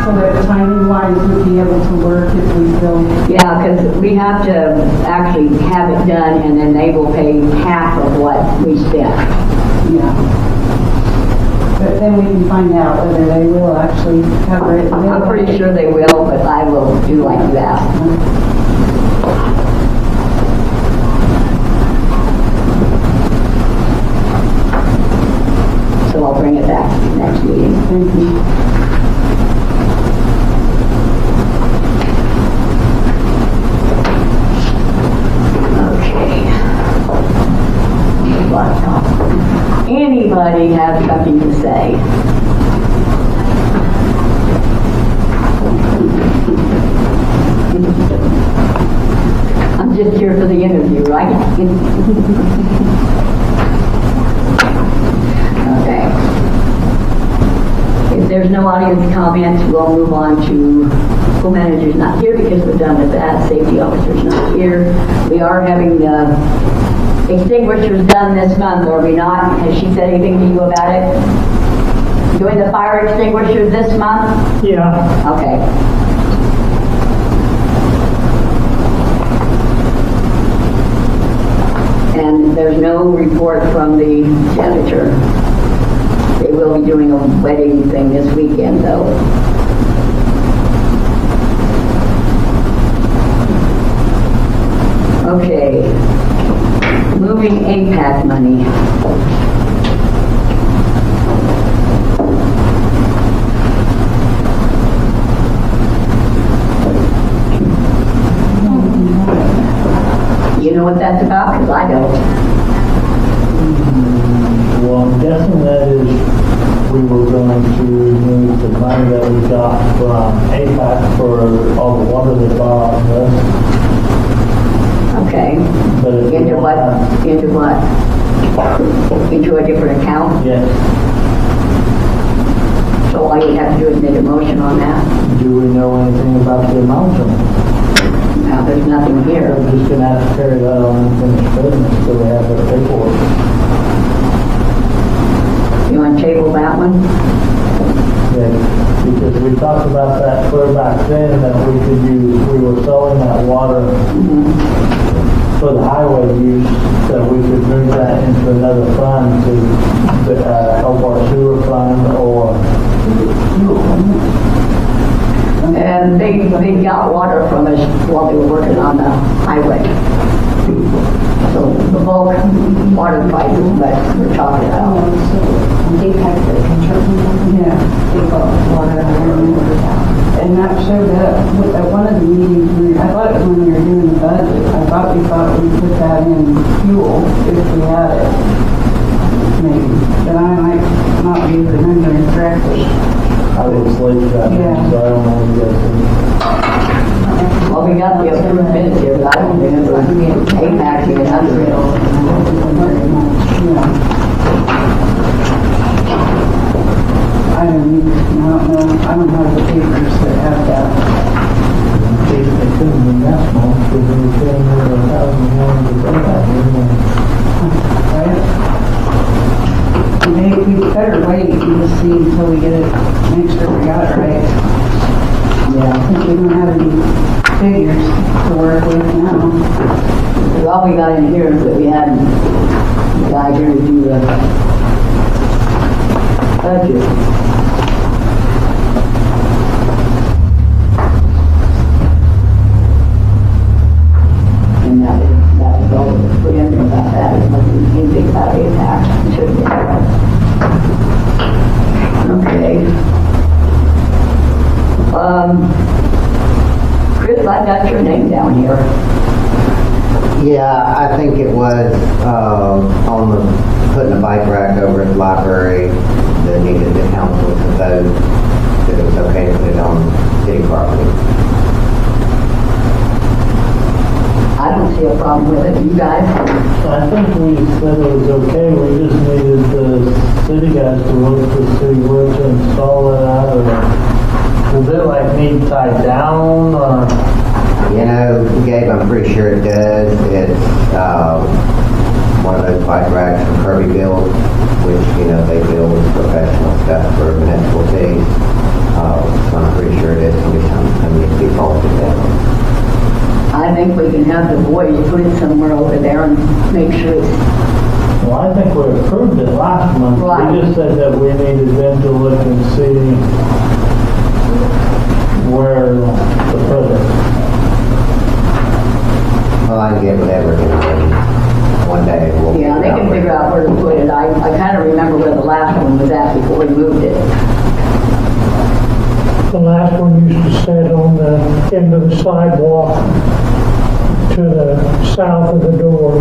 So that timing wise would be able to work if we still. Yeah, because we have to actually have it done, and then they will pay half of what we spent. Yeah. But then we can find out whether they will actually cover it. I'm pretty sure they will, but I will do like you asked. So I'll bring it back next meeting. Thank you. Anybody have something to say? I'm just here for the interview, right? Okay. If there's no audience comments, we'll move on to school manager's not here because we're done with that. Safety officer's not here. We are having extinguishers done this month, are we not? Has she said anything to you about it? Doing the fire extinguishers this month? Yeah. Okay. And there's no report from the janitor. They will be doing a wedding thing this weekend, though. Okay. Moving APAC money. You know what that's about? Because I don't. Well, I'm guessing that is, we were going to move the money that we got from APAC for all the water they bought on this. Okay. But if we Into don't what? have- Into what? Into a different account? Yes. So all you have to do is make a motion on that. Do we know anything about the amount of it? Now, there's nothing here. We're just gonna have to carry that on unfinished business till we have the paperwork. You want to table that one? Yeah, because we talked about that clear back then, that we could use, we were selling that water for the highway use, that we could move that into another fund to help our sewer fund or. And they got water from us while they were working on the highway. So the bulk water prices, but we're talking about. They had the construction. Yeah. They got water and And that showed up at one of the meetings. I thought it was when we were doing the budget. I thought we put that in fuel if we had it. Maybe. But I might not be remembering correctly. I was late that Yeah. night, so I don't know what you guys think. Well, we got the approved minutes here, but I don't remember APAC being under it. Yeah. I don't know. I don't have the papers that have that. It couldn't have been that small, because we were paying over $1,000 to pay that, Right? We better wait and just see until we get it, make sure we got it right. Yeah. Since we don't have any figures to work with now. All we got in here is that we had the guy here to do the budget. And that was all that was put in there about that. It wasn't anything about impact. It shouldn't be. Okay. Chris, I got your name down here. Yeah, I think it was on the, putting a bike rack over at the library that needed the council to vote that it was okay to put it on city property. I don't see a problem with it. You guys? I think we said it was okay, we just needed the city guys to look to see where to install it at, or does it like need tied down, or? You know, Gabe, I'm pretty sure it does. It's one of those bike racks from Kirby Build, which, you know, they build professional stuff for municipal cities. So I'm pretty sure it is going to be something that needs to be bolted down. I think we can have the boys put it somewhere over there and make sure it's, Well, I think we approved it last month. Right. We just said that we needed them to look and see where to put it. Well, I can get whatever it is. One day we'll. yeah, they can figure out where to put it. I kind of remember where the last one was at before we moved it. The last one used to sit on the end of the sidewalk to the south of the door.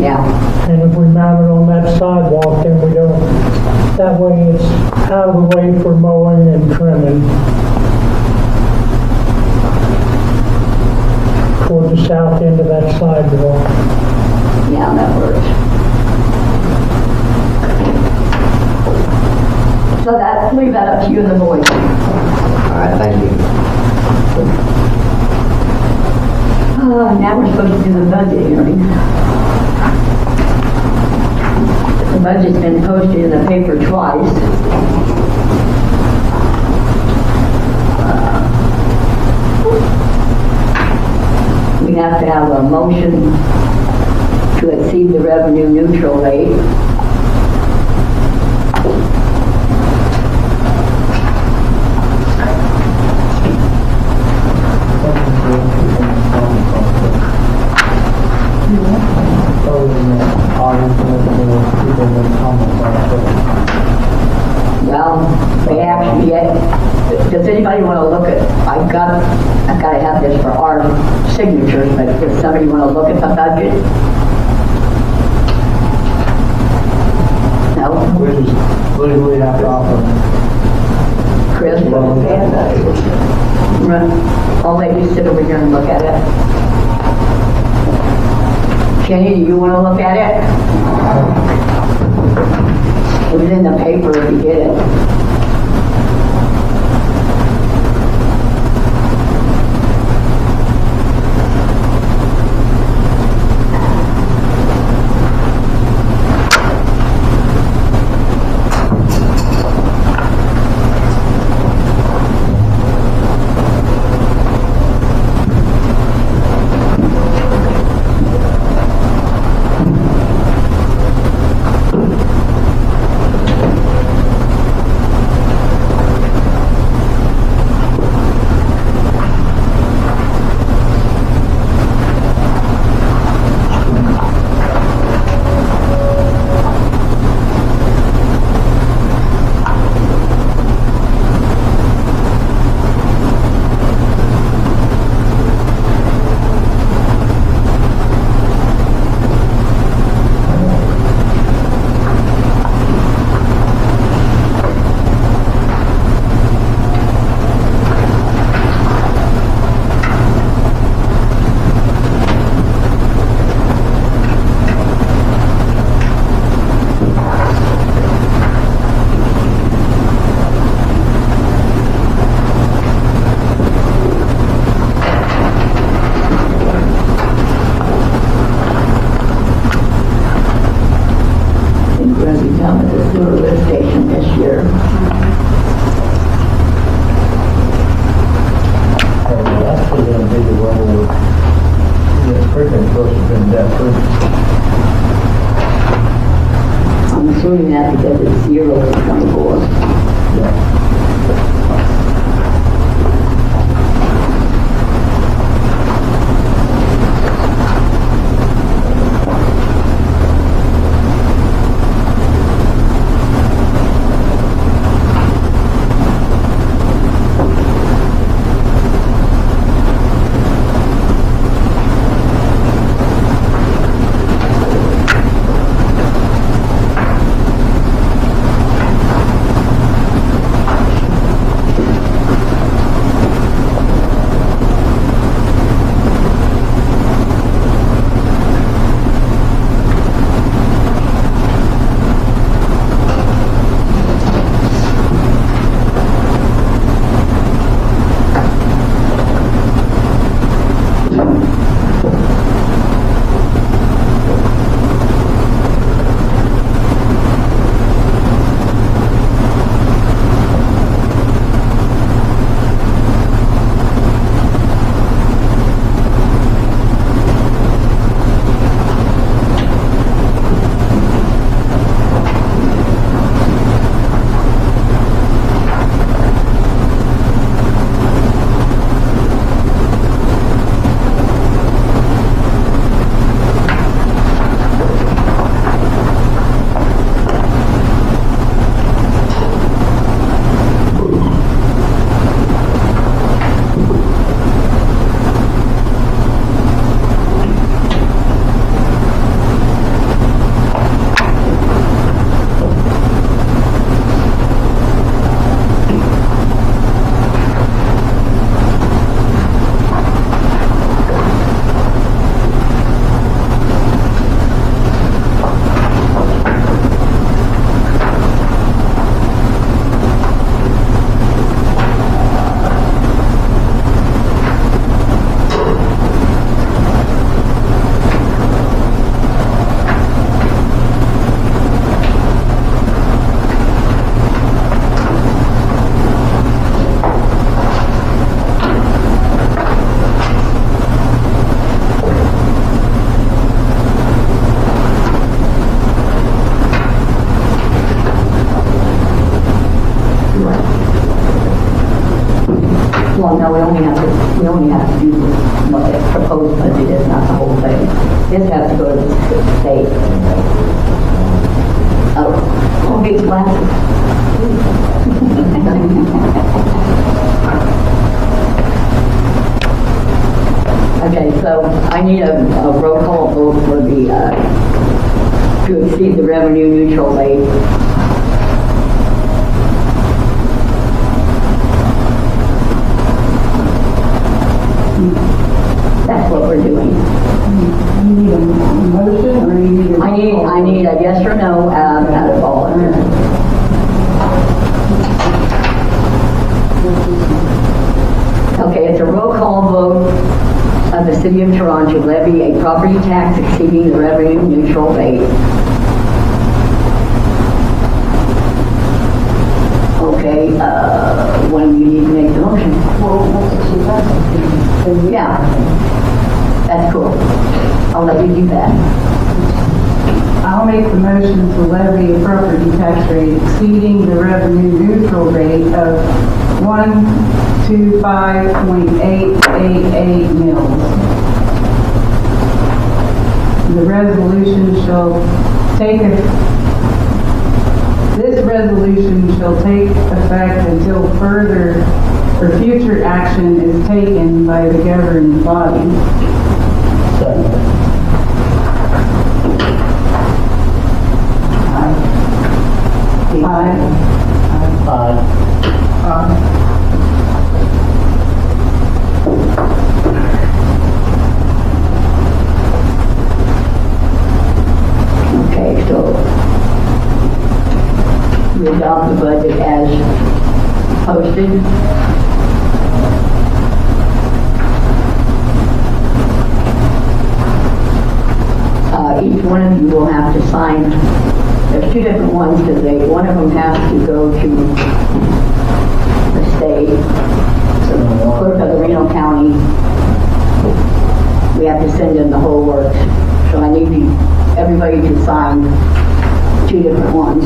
Yeah. And if we mount it on that sidewalk, then we don't, that way it's out of the way for mowing and trimming. Toward the south end of that sidewalk. Yeah, that works. So that, leave that up to you and the boys. All right, thank you. Now we're supposed to do the budget hearing. The budget's been posted in the paper twice. We have to have a motion to exceed the revenue neutral rate. Well, they actually get, does anybody want to look at, I've got to have this for our signatures, but does somebody want to look at the budget? No? We just legally have to offer. Chris, I'll let you sit over here and look at it. Kenny, do you want to look at it? It was in the paper if you get it. Well, no, we only have to do what the proposed budget is, not the whole thing. This has to go to the state. Oh, I'll get glasses. Okay, so I need a roll call vote for the, to exceed the revenue neutral rate. That's what we're doing. You need a motion or you need a? I need a yes or no out of all of them. Okay, it's a roll call vote of the City of Turon to levy a property tax exceeding the revenue neutral rate. Okay, when do you need to make the motion? Well, that's what she's asking. Yeah, that's cool. I'll let you do that. I'll make the motion to levy a property tax rate exceeding the revenue neutral rate of 125.888 mils. The resolution shall take this resolution shall take effect until further or future action is taken by the governing body. Aye. Okay, so we adopt the budget as posted. Each one of you will have to sign. There's two different ones because one of them has to go to the state, clerk of the Reno County. We have to send in the whole works. So I need everybody to sign two different ones.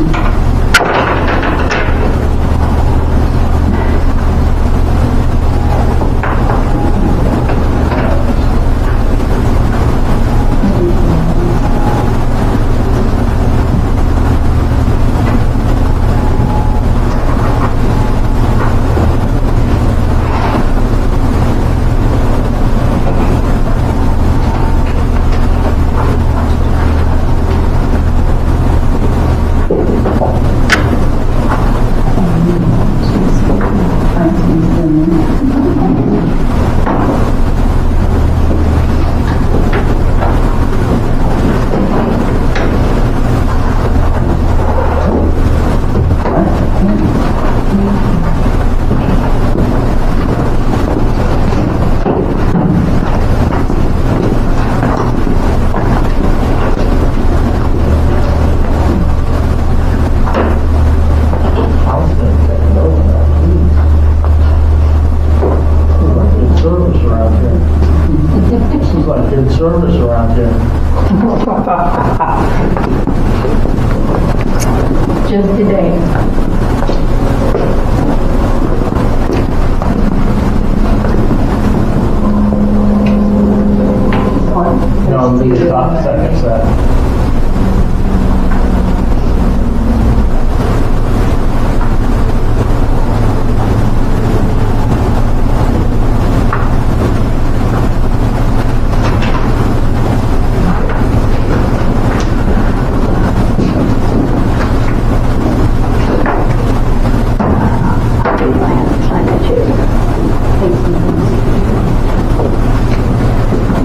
Service around here. Just today. No, the top second set.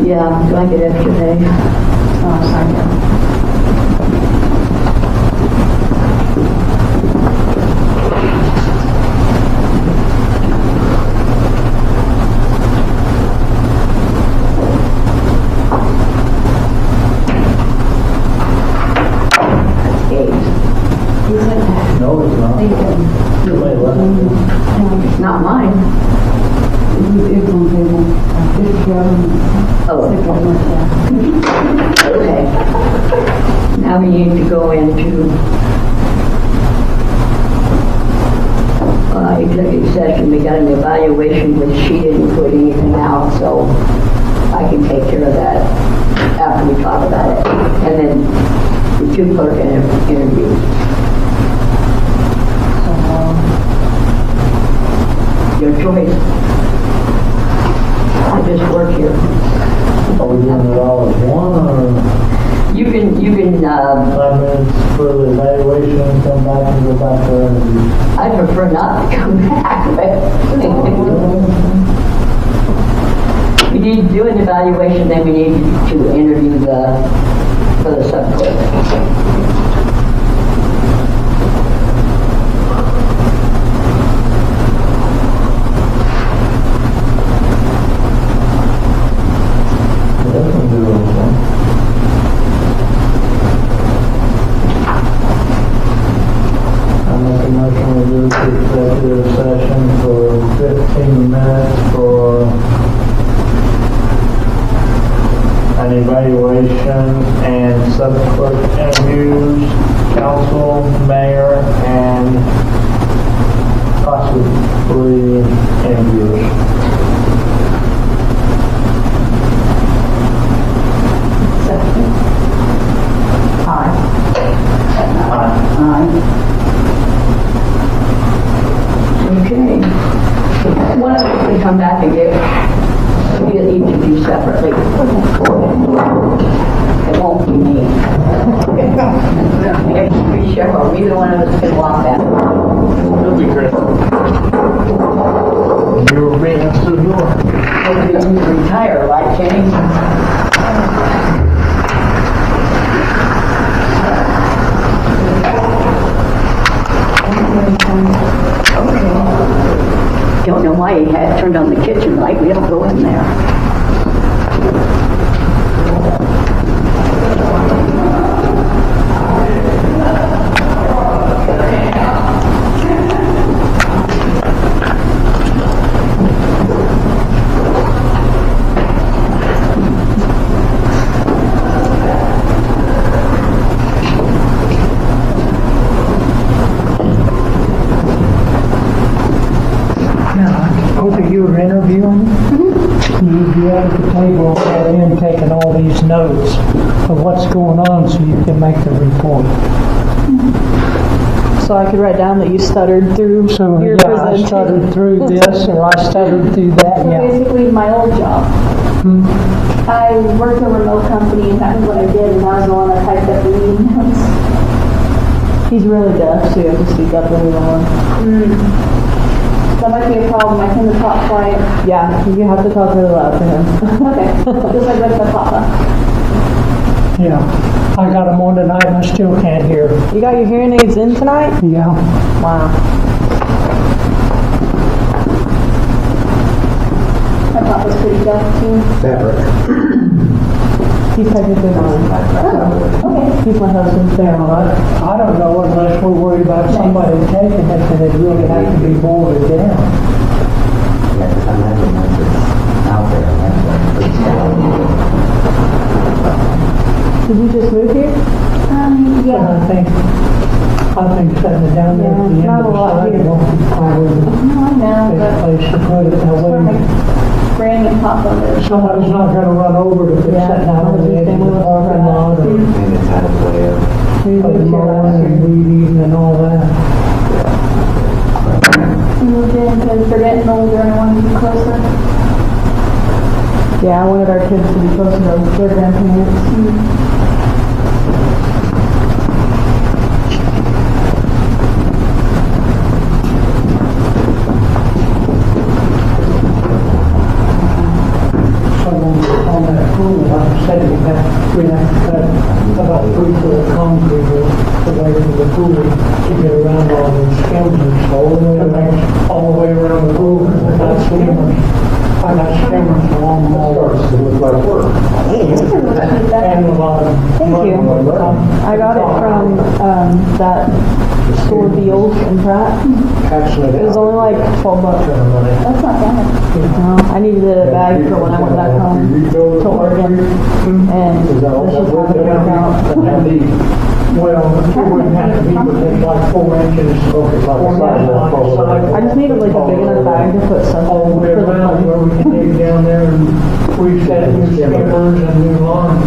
Yeah, do I get extra pay? Oh, sorry. No, it's not. Somebody left. Not mine. It's on table. It's government. Oh, okay. Now we need to go into executive executive session, we got an evaluation, which she didn't put anything out, so I can take care of that after we talk about it. And then the two clerk interviews. Your choice. I just work here. Are we doing it all as one, or You can, 5 minutes for the evaluation and come back and go back to interview? I prefer not to come back, but we need to do an evaluation, then we need to interview for the sub-clerk. Executive session for 15 minutes for an evaluation and sub-clerk interviews, council, mayor, and possibly interviewers. Aye. Okay. One of us can come back and get each of you separately. It won't be me. Be sure, neither one of us can walk that. It'll be great. You were bringing us to the door. Maybe you retire, right, Jenny? Don't know why he had turned on the kitchen light. We don't go in there. Both of you are interviewing. You'd be at the table and taking all these notes of what's going on so you can make the report. So I could write down that you stuttered through So your yeah, I presentation. stuttered through this or I stuttered through that, So yeah. basically, my old job. I worked in a remote company, and that was what I did, and I was the one that typed up the meeting notes. He's really deaf, so you have to speak up really loud. That might be a problem. I tend to talk quiet. Yeah, you have to talk really loud for him. Okay, just like with the papa. Yeah. I got them on tonight and I still can't hear. You got your hearing aids in tonight? Yeah. Wow. My papa's pretty deaf too. Separate. He's technically mine. Okay. He's my husband's family. I don't know unless we're worried about somebody taking it, then it really has to be boiled down. Yeah, 'cause I imagine once it's out there, that's like pretty solid. Did you just move here? But Yeah. I think setting it down there at the end not of a the lot here. sidewalk is probably the No, I know, best but place to put it. That where my way granny and papa live. somebody's not gonna run over it if it's Yeah, sitting out on the edge of the parking lot or And it's out of the way of, Maybe putting move here mowing last and year. weed eating and all that. We moved in because they're getting older and I wanted to be closer. Yeah, I wanted our kids to be closer to their grandparents. So on that pool, like I said, we have to cut about 3 foot of concrete away from the pool to get around all those skeletons. All the way around the pool, because I got skimmers. I got skimmers along all Starts to look like work. and a lot of. Thank you. I got it from that store Beals in Pratt. Actually, It was only like $12. That's not bad. No, I needed a bag for when I went back home to Oregon, and this just happened to work out. Well, it wouldn't have to be within like 4 inches. I just need like a big enough bag to put stuff all the way in for the around where fun. we can dig down there and reset new skimmers and new lines.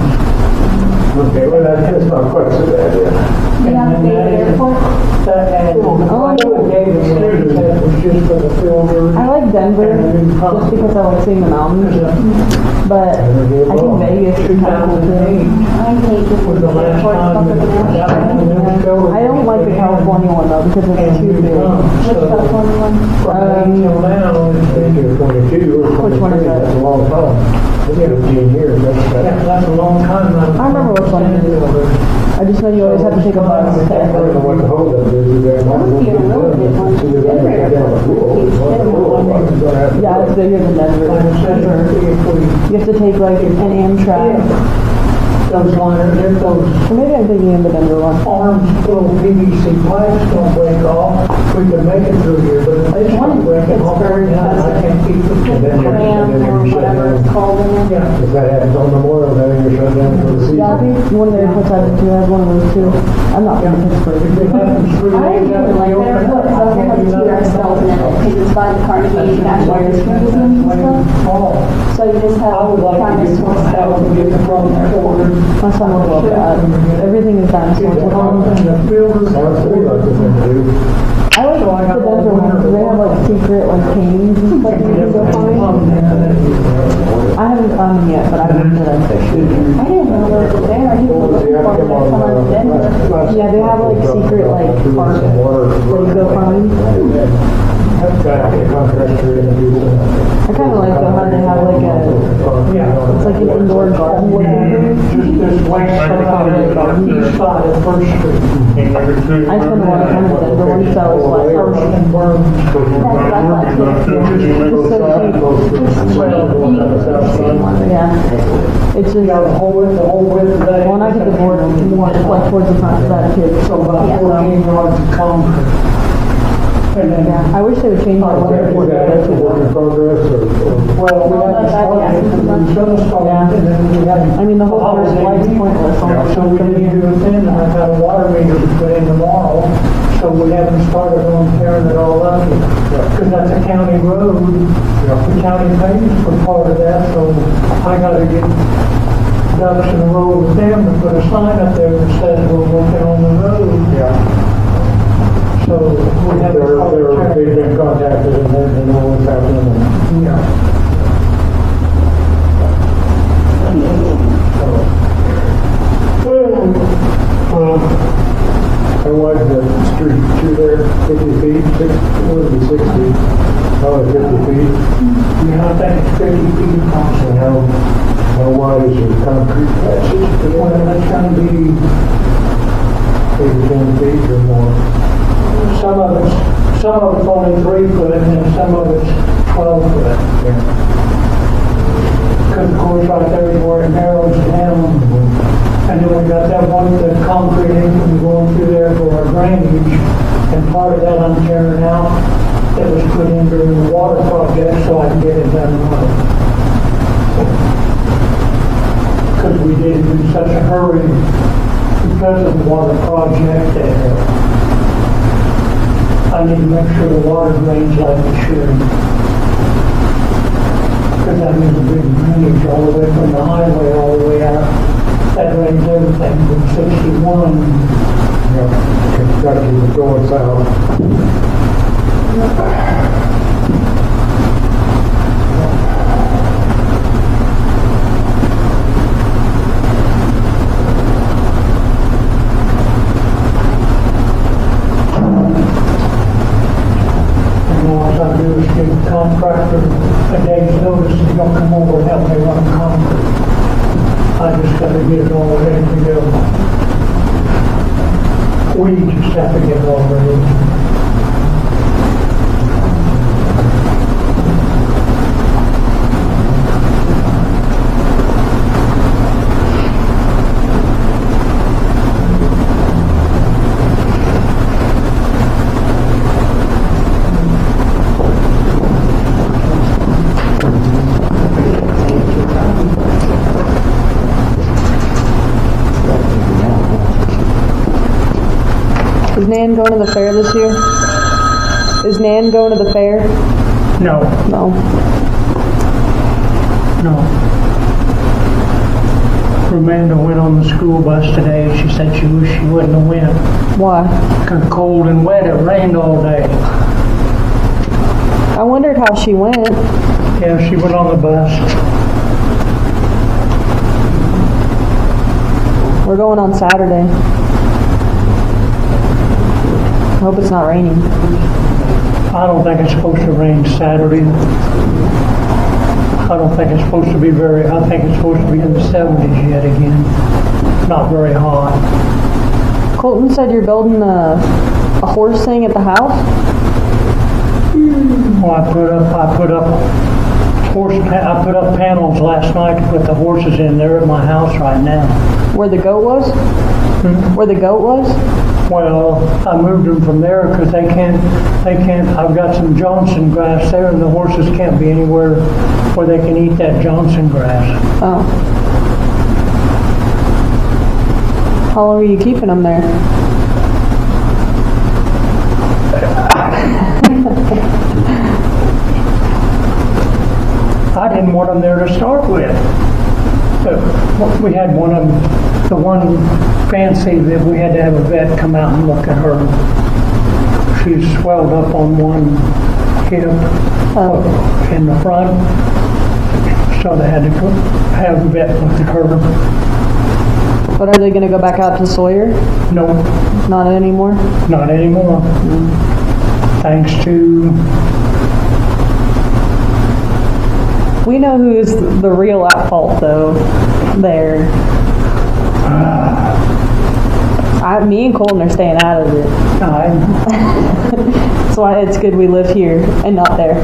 Okay, well, that's not quite so bad, yeah. You have to pay the airport? That, and I gave it, that was just for the filter. I like Denver just because I like seeing the mountains, but I think Vegas is kind of cool too. I hate this Was the last airport time stuff that at I the Yeah. I don't like the California one though because it's too big. Which California one? From until now, it's been, You're 22 or Which one is 23, that? that's a long time. It's 15 years, yeah, that's a long time now. I remember which one it is. I just know you always have to take a bus to I don't know every. what the holdup is there. That would be a really big one. Denver airport's pretty huge. Yeah, it's bigger than Denver. Like I said, Denver. if You have to take like an Amtrak. those liners, if those Or maybe I'm thinking of the Denver one. arms, little PVC pipes don't break off, we can make it through here, but if they start breaking off, Pittsburgh then I can't keep it. Cram or whatever it's called in there. Yeah. If that happens on Memorial Day, you're shut down for the season. Yeah, I think one of the airports I've been to has one of those too. I'm not from Pittsburgh. If it happens through I here, really like that airport, so it has a TR skeleton in it, because it's by the Carnegie National Air Museum and stuff. So you just have I would like to dinosaur get that skeleton. and get the problem ordered. My son would love that. Everything is dinosaurs. And the filter. Sounds to me like the thing to do. I like the Denver one because they have like secret like caves and stuff that you can go find. I haven't found them yet, but I went to them. I didn't know they were there, I didn't look for them next time I was in Denver. Yeah, they have like secret like parks that you go find. Got a contractor in the season. I kind of like though how they have like a, it's like an indoor garden whatever. Just this west side, east side of First Street. I spent a lot of time in Denver once, so I was like, First oh, and Burns. yeah. It's just, Yeah, the whole width of that. when I get the board more like towards the front, so that kid. So about 14 yards of concrete. And then, Yeah, I wish they would change that Is that a work in progress or? well, we had to start it, and then we should have started, and then we had. I mean, the whole first light's pointless. So we didn't do it then, and I've got a water meter to put in tomorrow, so we haven't started on tearing it all up yet. Because that's a county road, the county pays for part of that, so I gotta get ducks in a row with them to put a sign up there that says we're working on the road. Yeah. So we haven't started They've tearing. been contacted and they know what's happening. Yeah. How wide is the street through there? 50 feet, what would it be, 60? Probably 50 feet. Yeah, I think it's 50 feet across. And how wide is your concrete patch? Well, that's gonna be, 10 feet or more? some of it's only 3 foot, and then some of it's 12 foot. Because of course, right there is where it narrows down. And then we got that one, the concrete income going through there for our drainage, and part of that I'm tearing out, that was put in during the water project, so I can get it done right. Because we did it in such a hurry because of the water project that I need to make sure the water drains like it should. Because that means a big drainage all the way from the highway all the way out. That drains everything from 61. Yeah, got to keep it going south. And all I do is give the contractor a day's notice and he'll come over and help me run concrete. I just gotta get it all ready to go. We just have to get it all ready. Is Nan going to the fair this year? Is Nan going to the fair? No, No. no. Amanda went on the school bus today. She said she wished she wouldn't have went. Why? 'Cause cold and wet, it rained all day. I wondered how she went. Yeah, she went on the bus. We're going on Saturday. I hope it's not raining. I don't think it's supposed to rain Saturday. I don't think it's supposed to be I think it's supposed to be in the 70s yet again. Not very hot. Colton said you're building a horse thing at the house? Well, I put up panels last night to put the horses in there at my house right now. Where the goat was? Where the goat was? Well, I moved them from there because they can't, I've got some Johnson grass there and the horses can't be anywhere where they can eat that Johnson grass. Oh. How long are you keeping them there? I didn't want them there to start with. But we had one of them, the one fancy that we had to have a vet come out and look at her. She's swelled up on one hip in the front, so they had to have the vet look at her. But are they going to go back out to Sawyer? No, Not anymore? not anymore. Thanks to, We know who's the real at fault, though. There. Me and Colton are staying out of it. That's why it's good we live here and not there.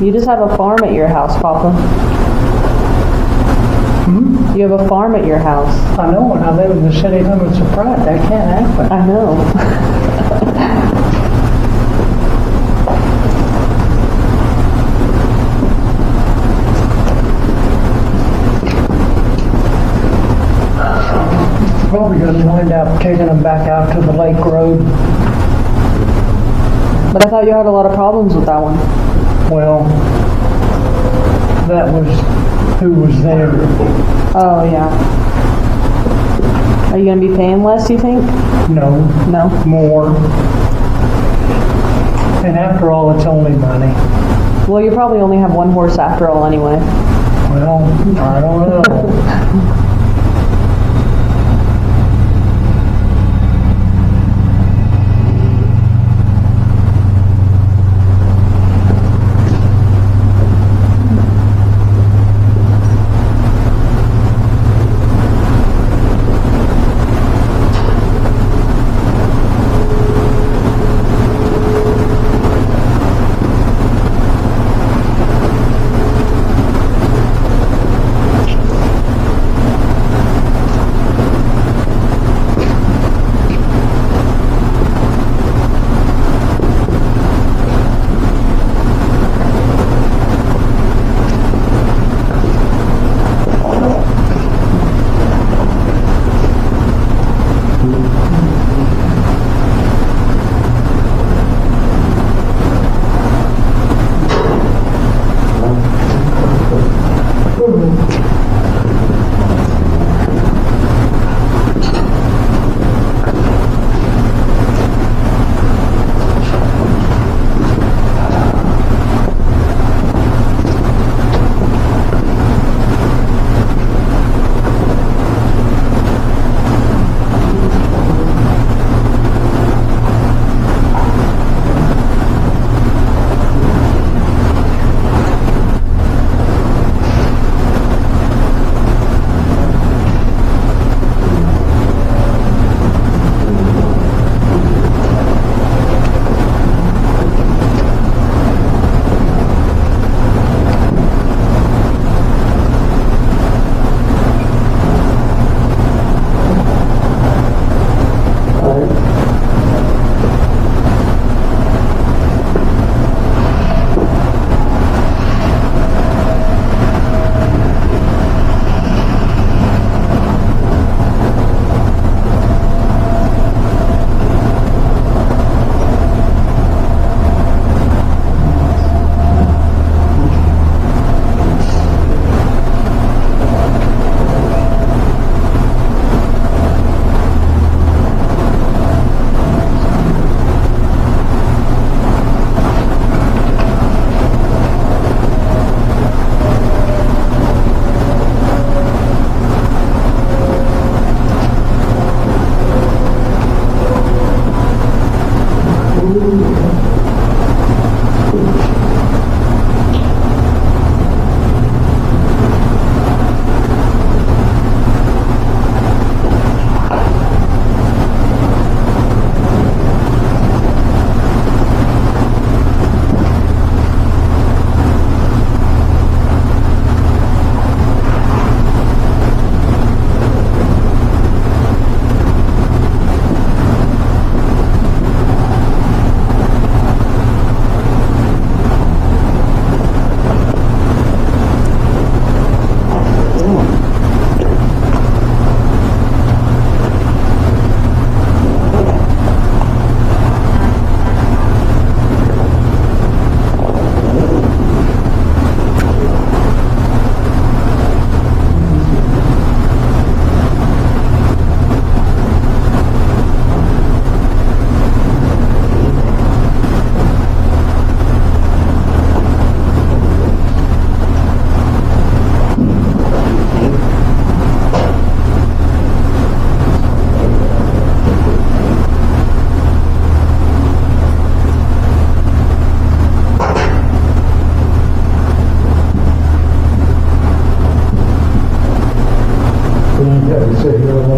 You just have a farm at your house, Papa. You have a farm at your house. I know when I live in the city limits of Pratt, that can't happen. I know. Probably going to wind up taking them back out to the Lake Road. But I thought you had a lot of problems with that one. Well, that was who was there. Oh, yeah. Are you going to be paying less, you think? No, No? more. And after all, it's only money. Well, you probably only have one horse after all anyway. Well, I don't know.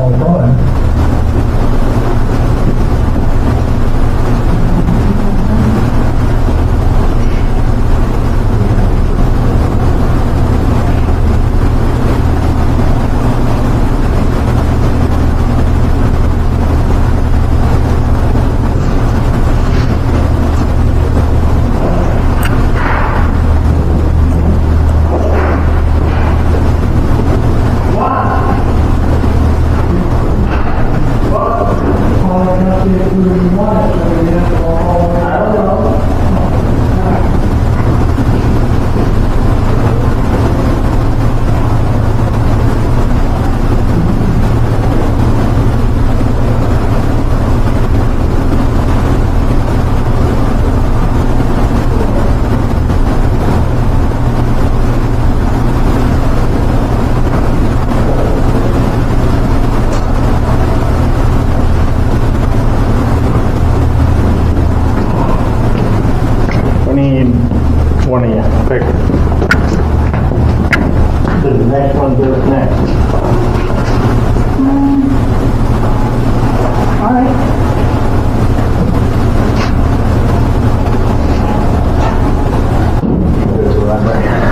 all the time. One of you, pick. So the next one goes next. All right. There's one right here.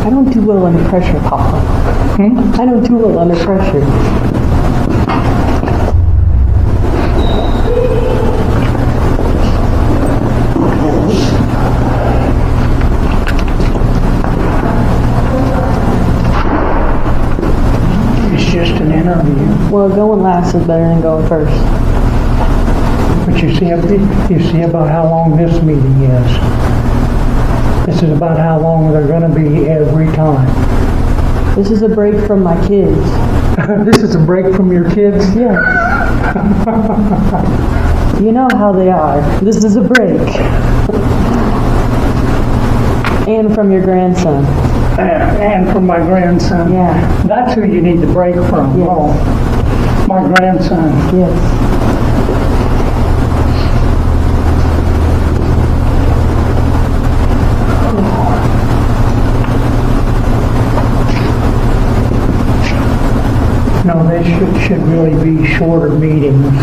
I don't do well under pressure, Papa. I don't do well under pressure. It's just an interview. Well, going last is better than going first. But you see about how long this meeting is. This is about how long they're gonna be every time. This is a break from my kids. This is a break from your kids? Yeah. You know how they are. This is a break. And from your grandson. And from my grandson. Yeah. That's who you need to break from. Yes. Oh, my grandson. Yes. No, they should really be shorter meetings.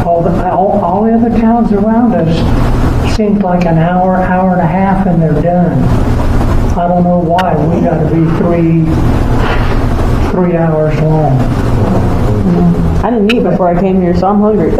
All the other towns around us seems like an hour, hour and a half, and they're done. I don't know why we got to be three hours long. I didn't eat before I came here, so I'm hungry.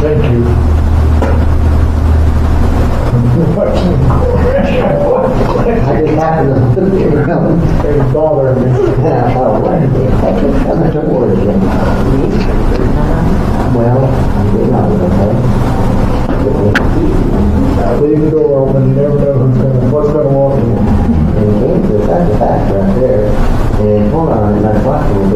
Thank you. I just happened to look around. It's bothering me. And I thought, what is it? I'm towards you. Well, I'm getting on it, okay? Leave the door open, you never know what's gonna walk in. And Kansas, that's a fact right there. And hold on, and that's what we'll do.